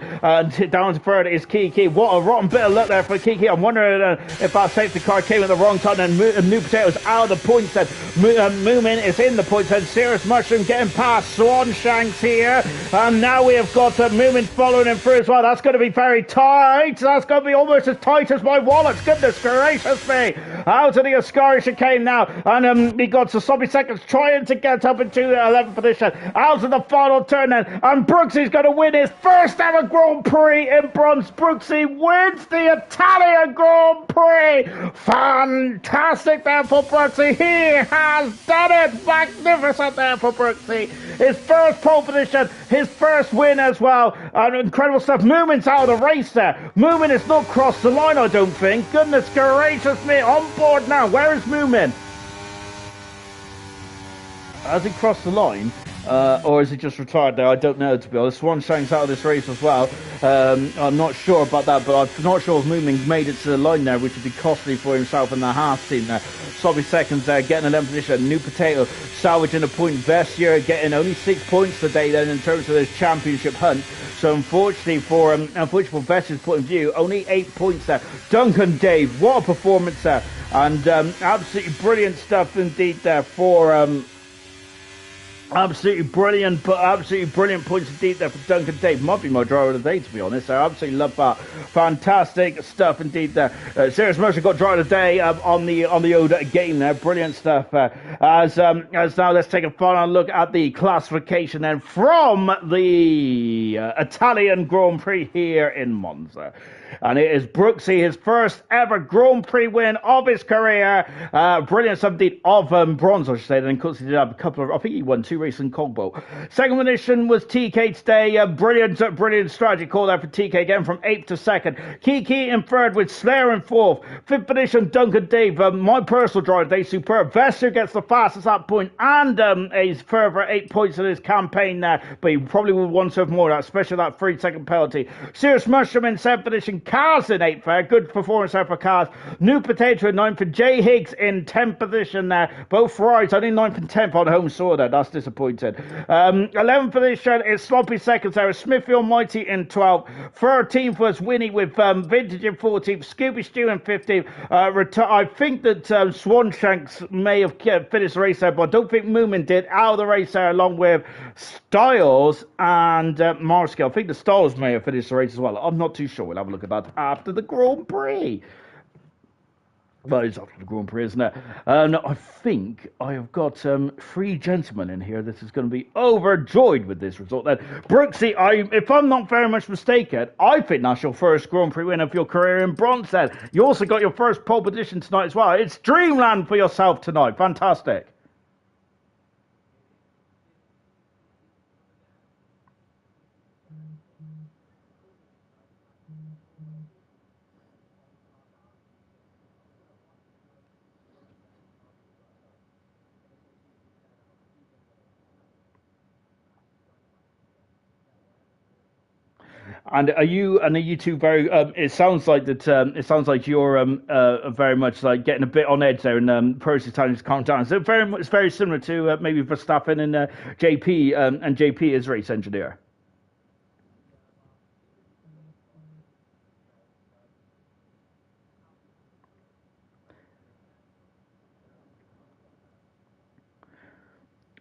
down to third is Kiki. What a rotten bit of luck there for Kiki. I'm wondering if our safety car came at the wrong time, and New Potato's out of the points. Then Moomin is in the points. And Serious Mushroom getting past Swanshanks here. And now we have got Moomin following him through as well. That's going to be very tight. That's going to be almost as tight as my wallet. Goodness gracious me. Out of the Ascari chicane now. And we got Sosobby seconds trying to get up into the 11th position. Out of the final turn then. And Brooksy's going to win his first ever Grand Prix in bronze. Brooksy wins the Italian Grand Prix. Fantastic there for Brooksy. He has done it. Magnificent there for Brooksy. His first pole position, his first win as well. Incredible stuff. Moomin's out of the race there. Moomin has not crossed the line, I don't think. Goodness gracious me. On board now. Where is Moomin? Has he crossed the line? Or is he just retired there? I don't know, to be honest. Swanshank's out of this race as well. I'm not sure about that, but I'm not sure if Moomin made it to the line there, which would be costly for himself and the half team there. Sobby seconds there, getting 11th position. New Potato salvaging a point. Vessier getting only 6 points today then in terms of this championship hunt. So unfortunately for Vessier's point of view, only 8 points there. Duncan Dave, what a performance there. And absolutely brilliant stuff indeed there for... Absolutely brilliant points indeed there for Duncan Dave. Might be my driver of the day, to be honest. I absolutely love that. Fantastic stuff indeed there. Serious Motion got driver of the day on the old game there. Brilliant stuff. As now let's take a final look at the classification then from the Italian Grand Prix here in Monza. And it is Brooksy, his first ever Grand Prix win of his career. Brilliant stuff indeed of bronze, I should say. Then of course he did have a couple of, I think he won 2 races in Cogbo. Second position was TK today. Brilliant strategy call there for TK again from 8th to 2nd. Kiki in 3rd with Slayer in 4th. 5th position, Duncan Dave. My personal driver today, superb. Vessier gets the fastest at point and a further 8 points in his campaign there. But he probably would want to have more of that, especially that 3-second penalty. Serious Mushroom in 7th position. Cars in 8th there. Good performance there for Cars. New Potato in 9th for Jay Higgs in 10th position there. Both Ferraris only 9th and 10th on home soil there. That's disappointing. 11th position is Sloppy seconds there. Smithfield Mighty in 12th. 13th was Winnie with Vintage in 14th. Scooby Stew in 15th. I think that Swanshanks may have finished the race there, but I don't think Moomin did. Out of the race there along with Styles and Marsky. I think the Styles may have finished the race as well. I'm not too sure. We'll have a look at that after the Grand Prix. Well, it's after the Grand Prix, isn't it? I think I have got 3 gentlemen in here that is going to be overjoyed with this result. Then, Brooksy, if I'm not very much mistaken, I think that's your first Grand Prix win of your career in bronze. Then you also got your first pole position tonight as well. It's dreamland for yourself tonight. Fantastic. And are you two very? It sounds like that. It sounds like you're very much like getting a bit on edge there, and Percy's telling you to calm down. So it's very similar to maybe Verstappen and JP, and JP is race engineer.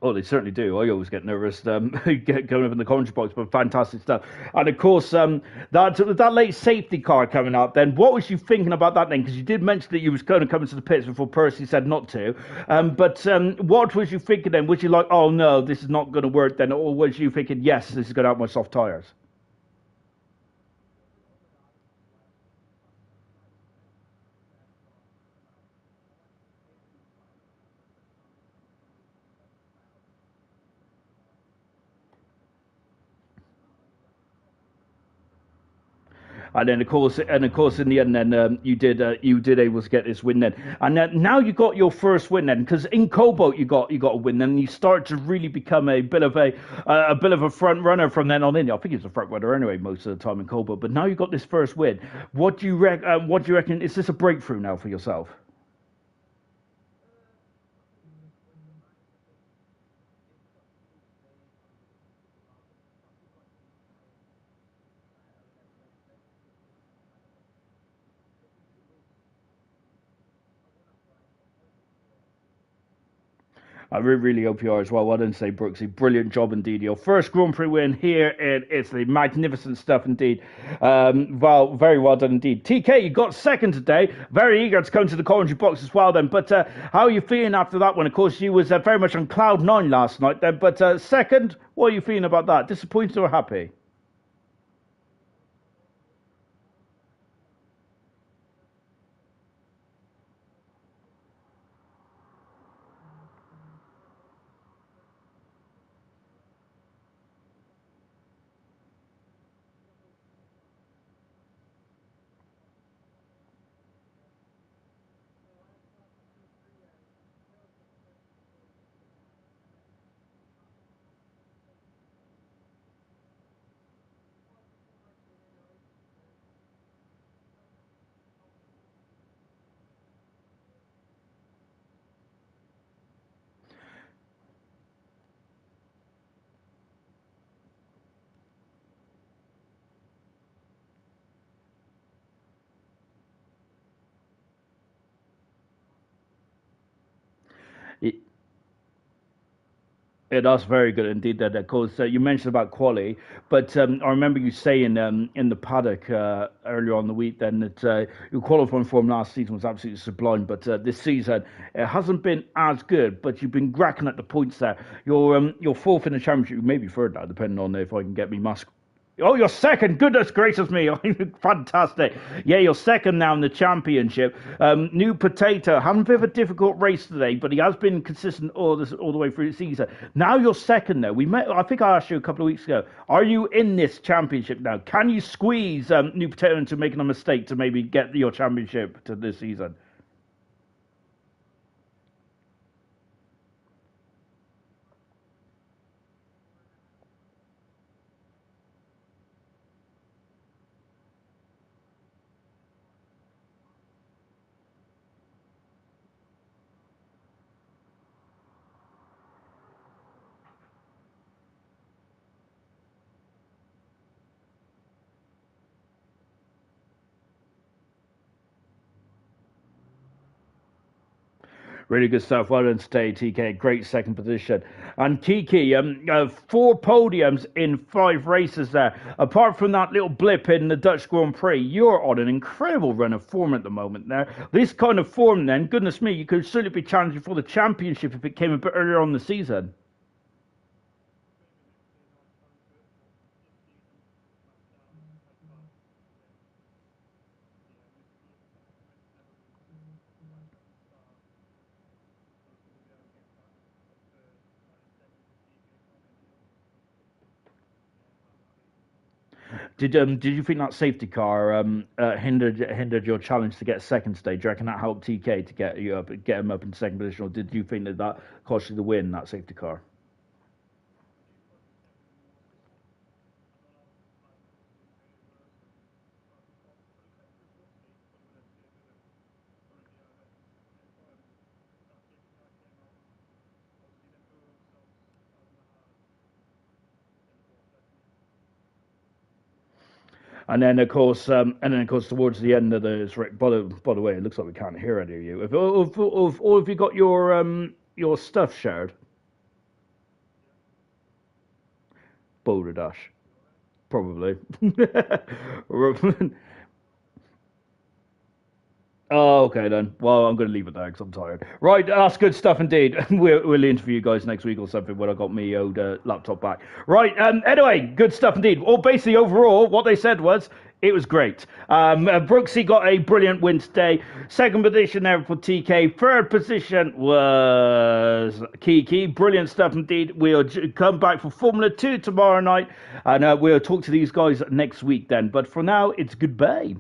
Oh, they certainly do. I always get nervous going up in the commentary box, but fantastic stuff. And of course, that late safety car coming up. Then, what was you thinking about that then? Because you did mention that you was going to come into the pits before Percy said not to. But what was you thinking then? Was you like, oh no, this is not going to work then, or was you thinking, yes, this is going to have my soft tires? And of course, in the end, then you did able to get this win then, and now you got your first win then, because in Cobalt you got a win, then you start to really become a bit of a front runner from then on in. I think he's a front runner anyway most of the time in Cobalt, but now you got this first win. What do you reckon? Is this a breakthrough now for yourself? I really hope you are as well. Well done, say Brooksy. Brilliant job indeed. Your first Grand Prix win here in Italy. Magnificent stuff indeed. Well, very well done indeed. TK, you got second today. Very eager to come to the commentary box as well then. But how are you feeling after that one? Of course, you was very much on cloud nine last night then. But second, what are you feeling about that? Disappointed or happy? Yeah, that's very good indeed. That because you mentioned about quali, but I remember you saying in the paddock earlier on the week then that your qualifying form last season was absolutely sublime, but this season it hasn't been as good. But you've been racking at the points there. You're fourth in the championship, maybe third now, depending on if I can get me mask. Oh, you're second. Goodness gracious me. Fantastic. Yeah, you're second now in the championship. New Potato, having a bit of a difficult race today, but he has been consistent all the way through the season. Now you're second though. I think I asked you a couple of weeks ago, are you in this championship now? Can you squeeze New Potato into making a mistake to maybe get your championship to this season? Really good stuff. Well done today, TK. Great second position. And Kiki, four podiums in five races there. Apart from that little blip in the Dutch Grand Prix, you're on an incredible run of form at the moment there. This kind of form then, goodness me, you could certainly be challenging for the championship if it came a bit earlier on the season. Did you think that safety car hindered your challenge to get second stage? Do you reckon that helped TK to get him up in second position, or did you think that cost you the win, that safety car? And then of course, towards the end of the sorry, by the way, it looks like we can't hear any of you. Have all of you got your stuff shared? Boulder Dash. Probably. Oh, okay then. Well, I'm going to leave it there because I'm tired. Right, that's good stuff indeed. We'll interview you guys next week or something when I got me old laptop back. Right, anyway, good stuff indeed. Well, basically, overall, what they said was it was great. Brooksy got a brilliant win today. Second position there for TK. Third position was Kiki. Brilliant stuff indeed. We'll come back for Formula 2 tomorrow night. And we'll talk to these guys next week then. But for now, it's goodbye.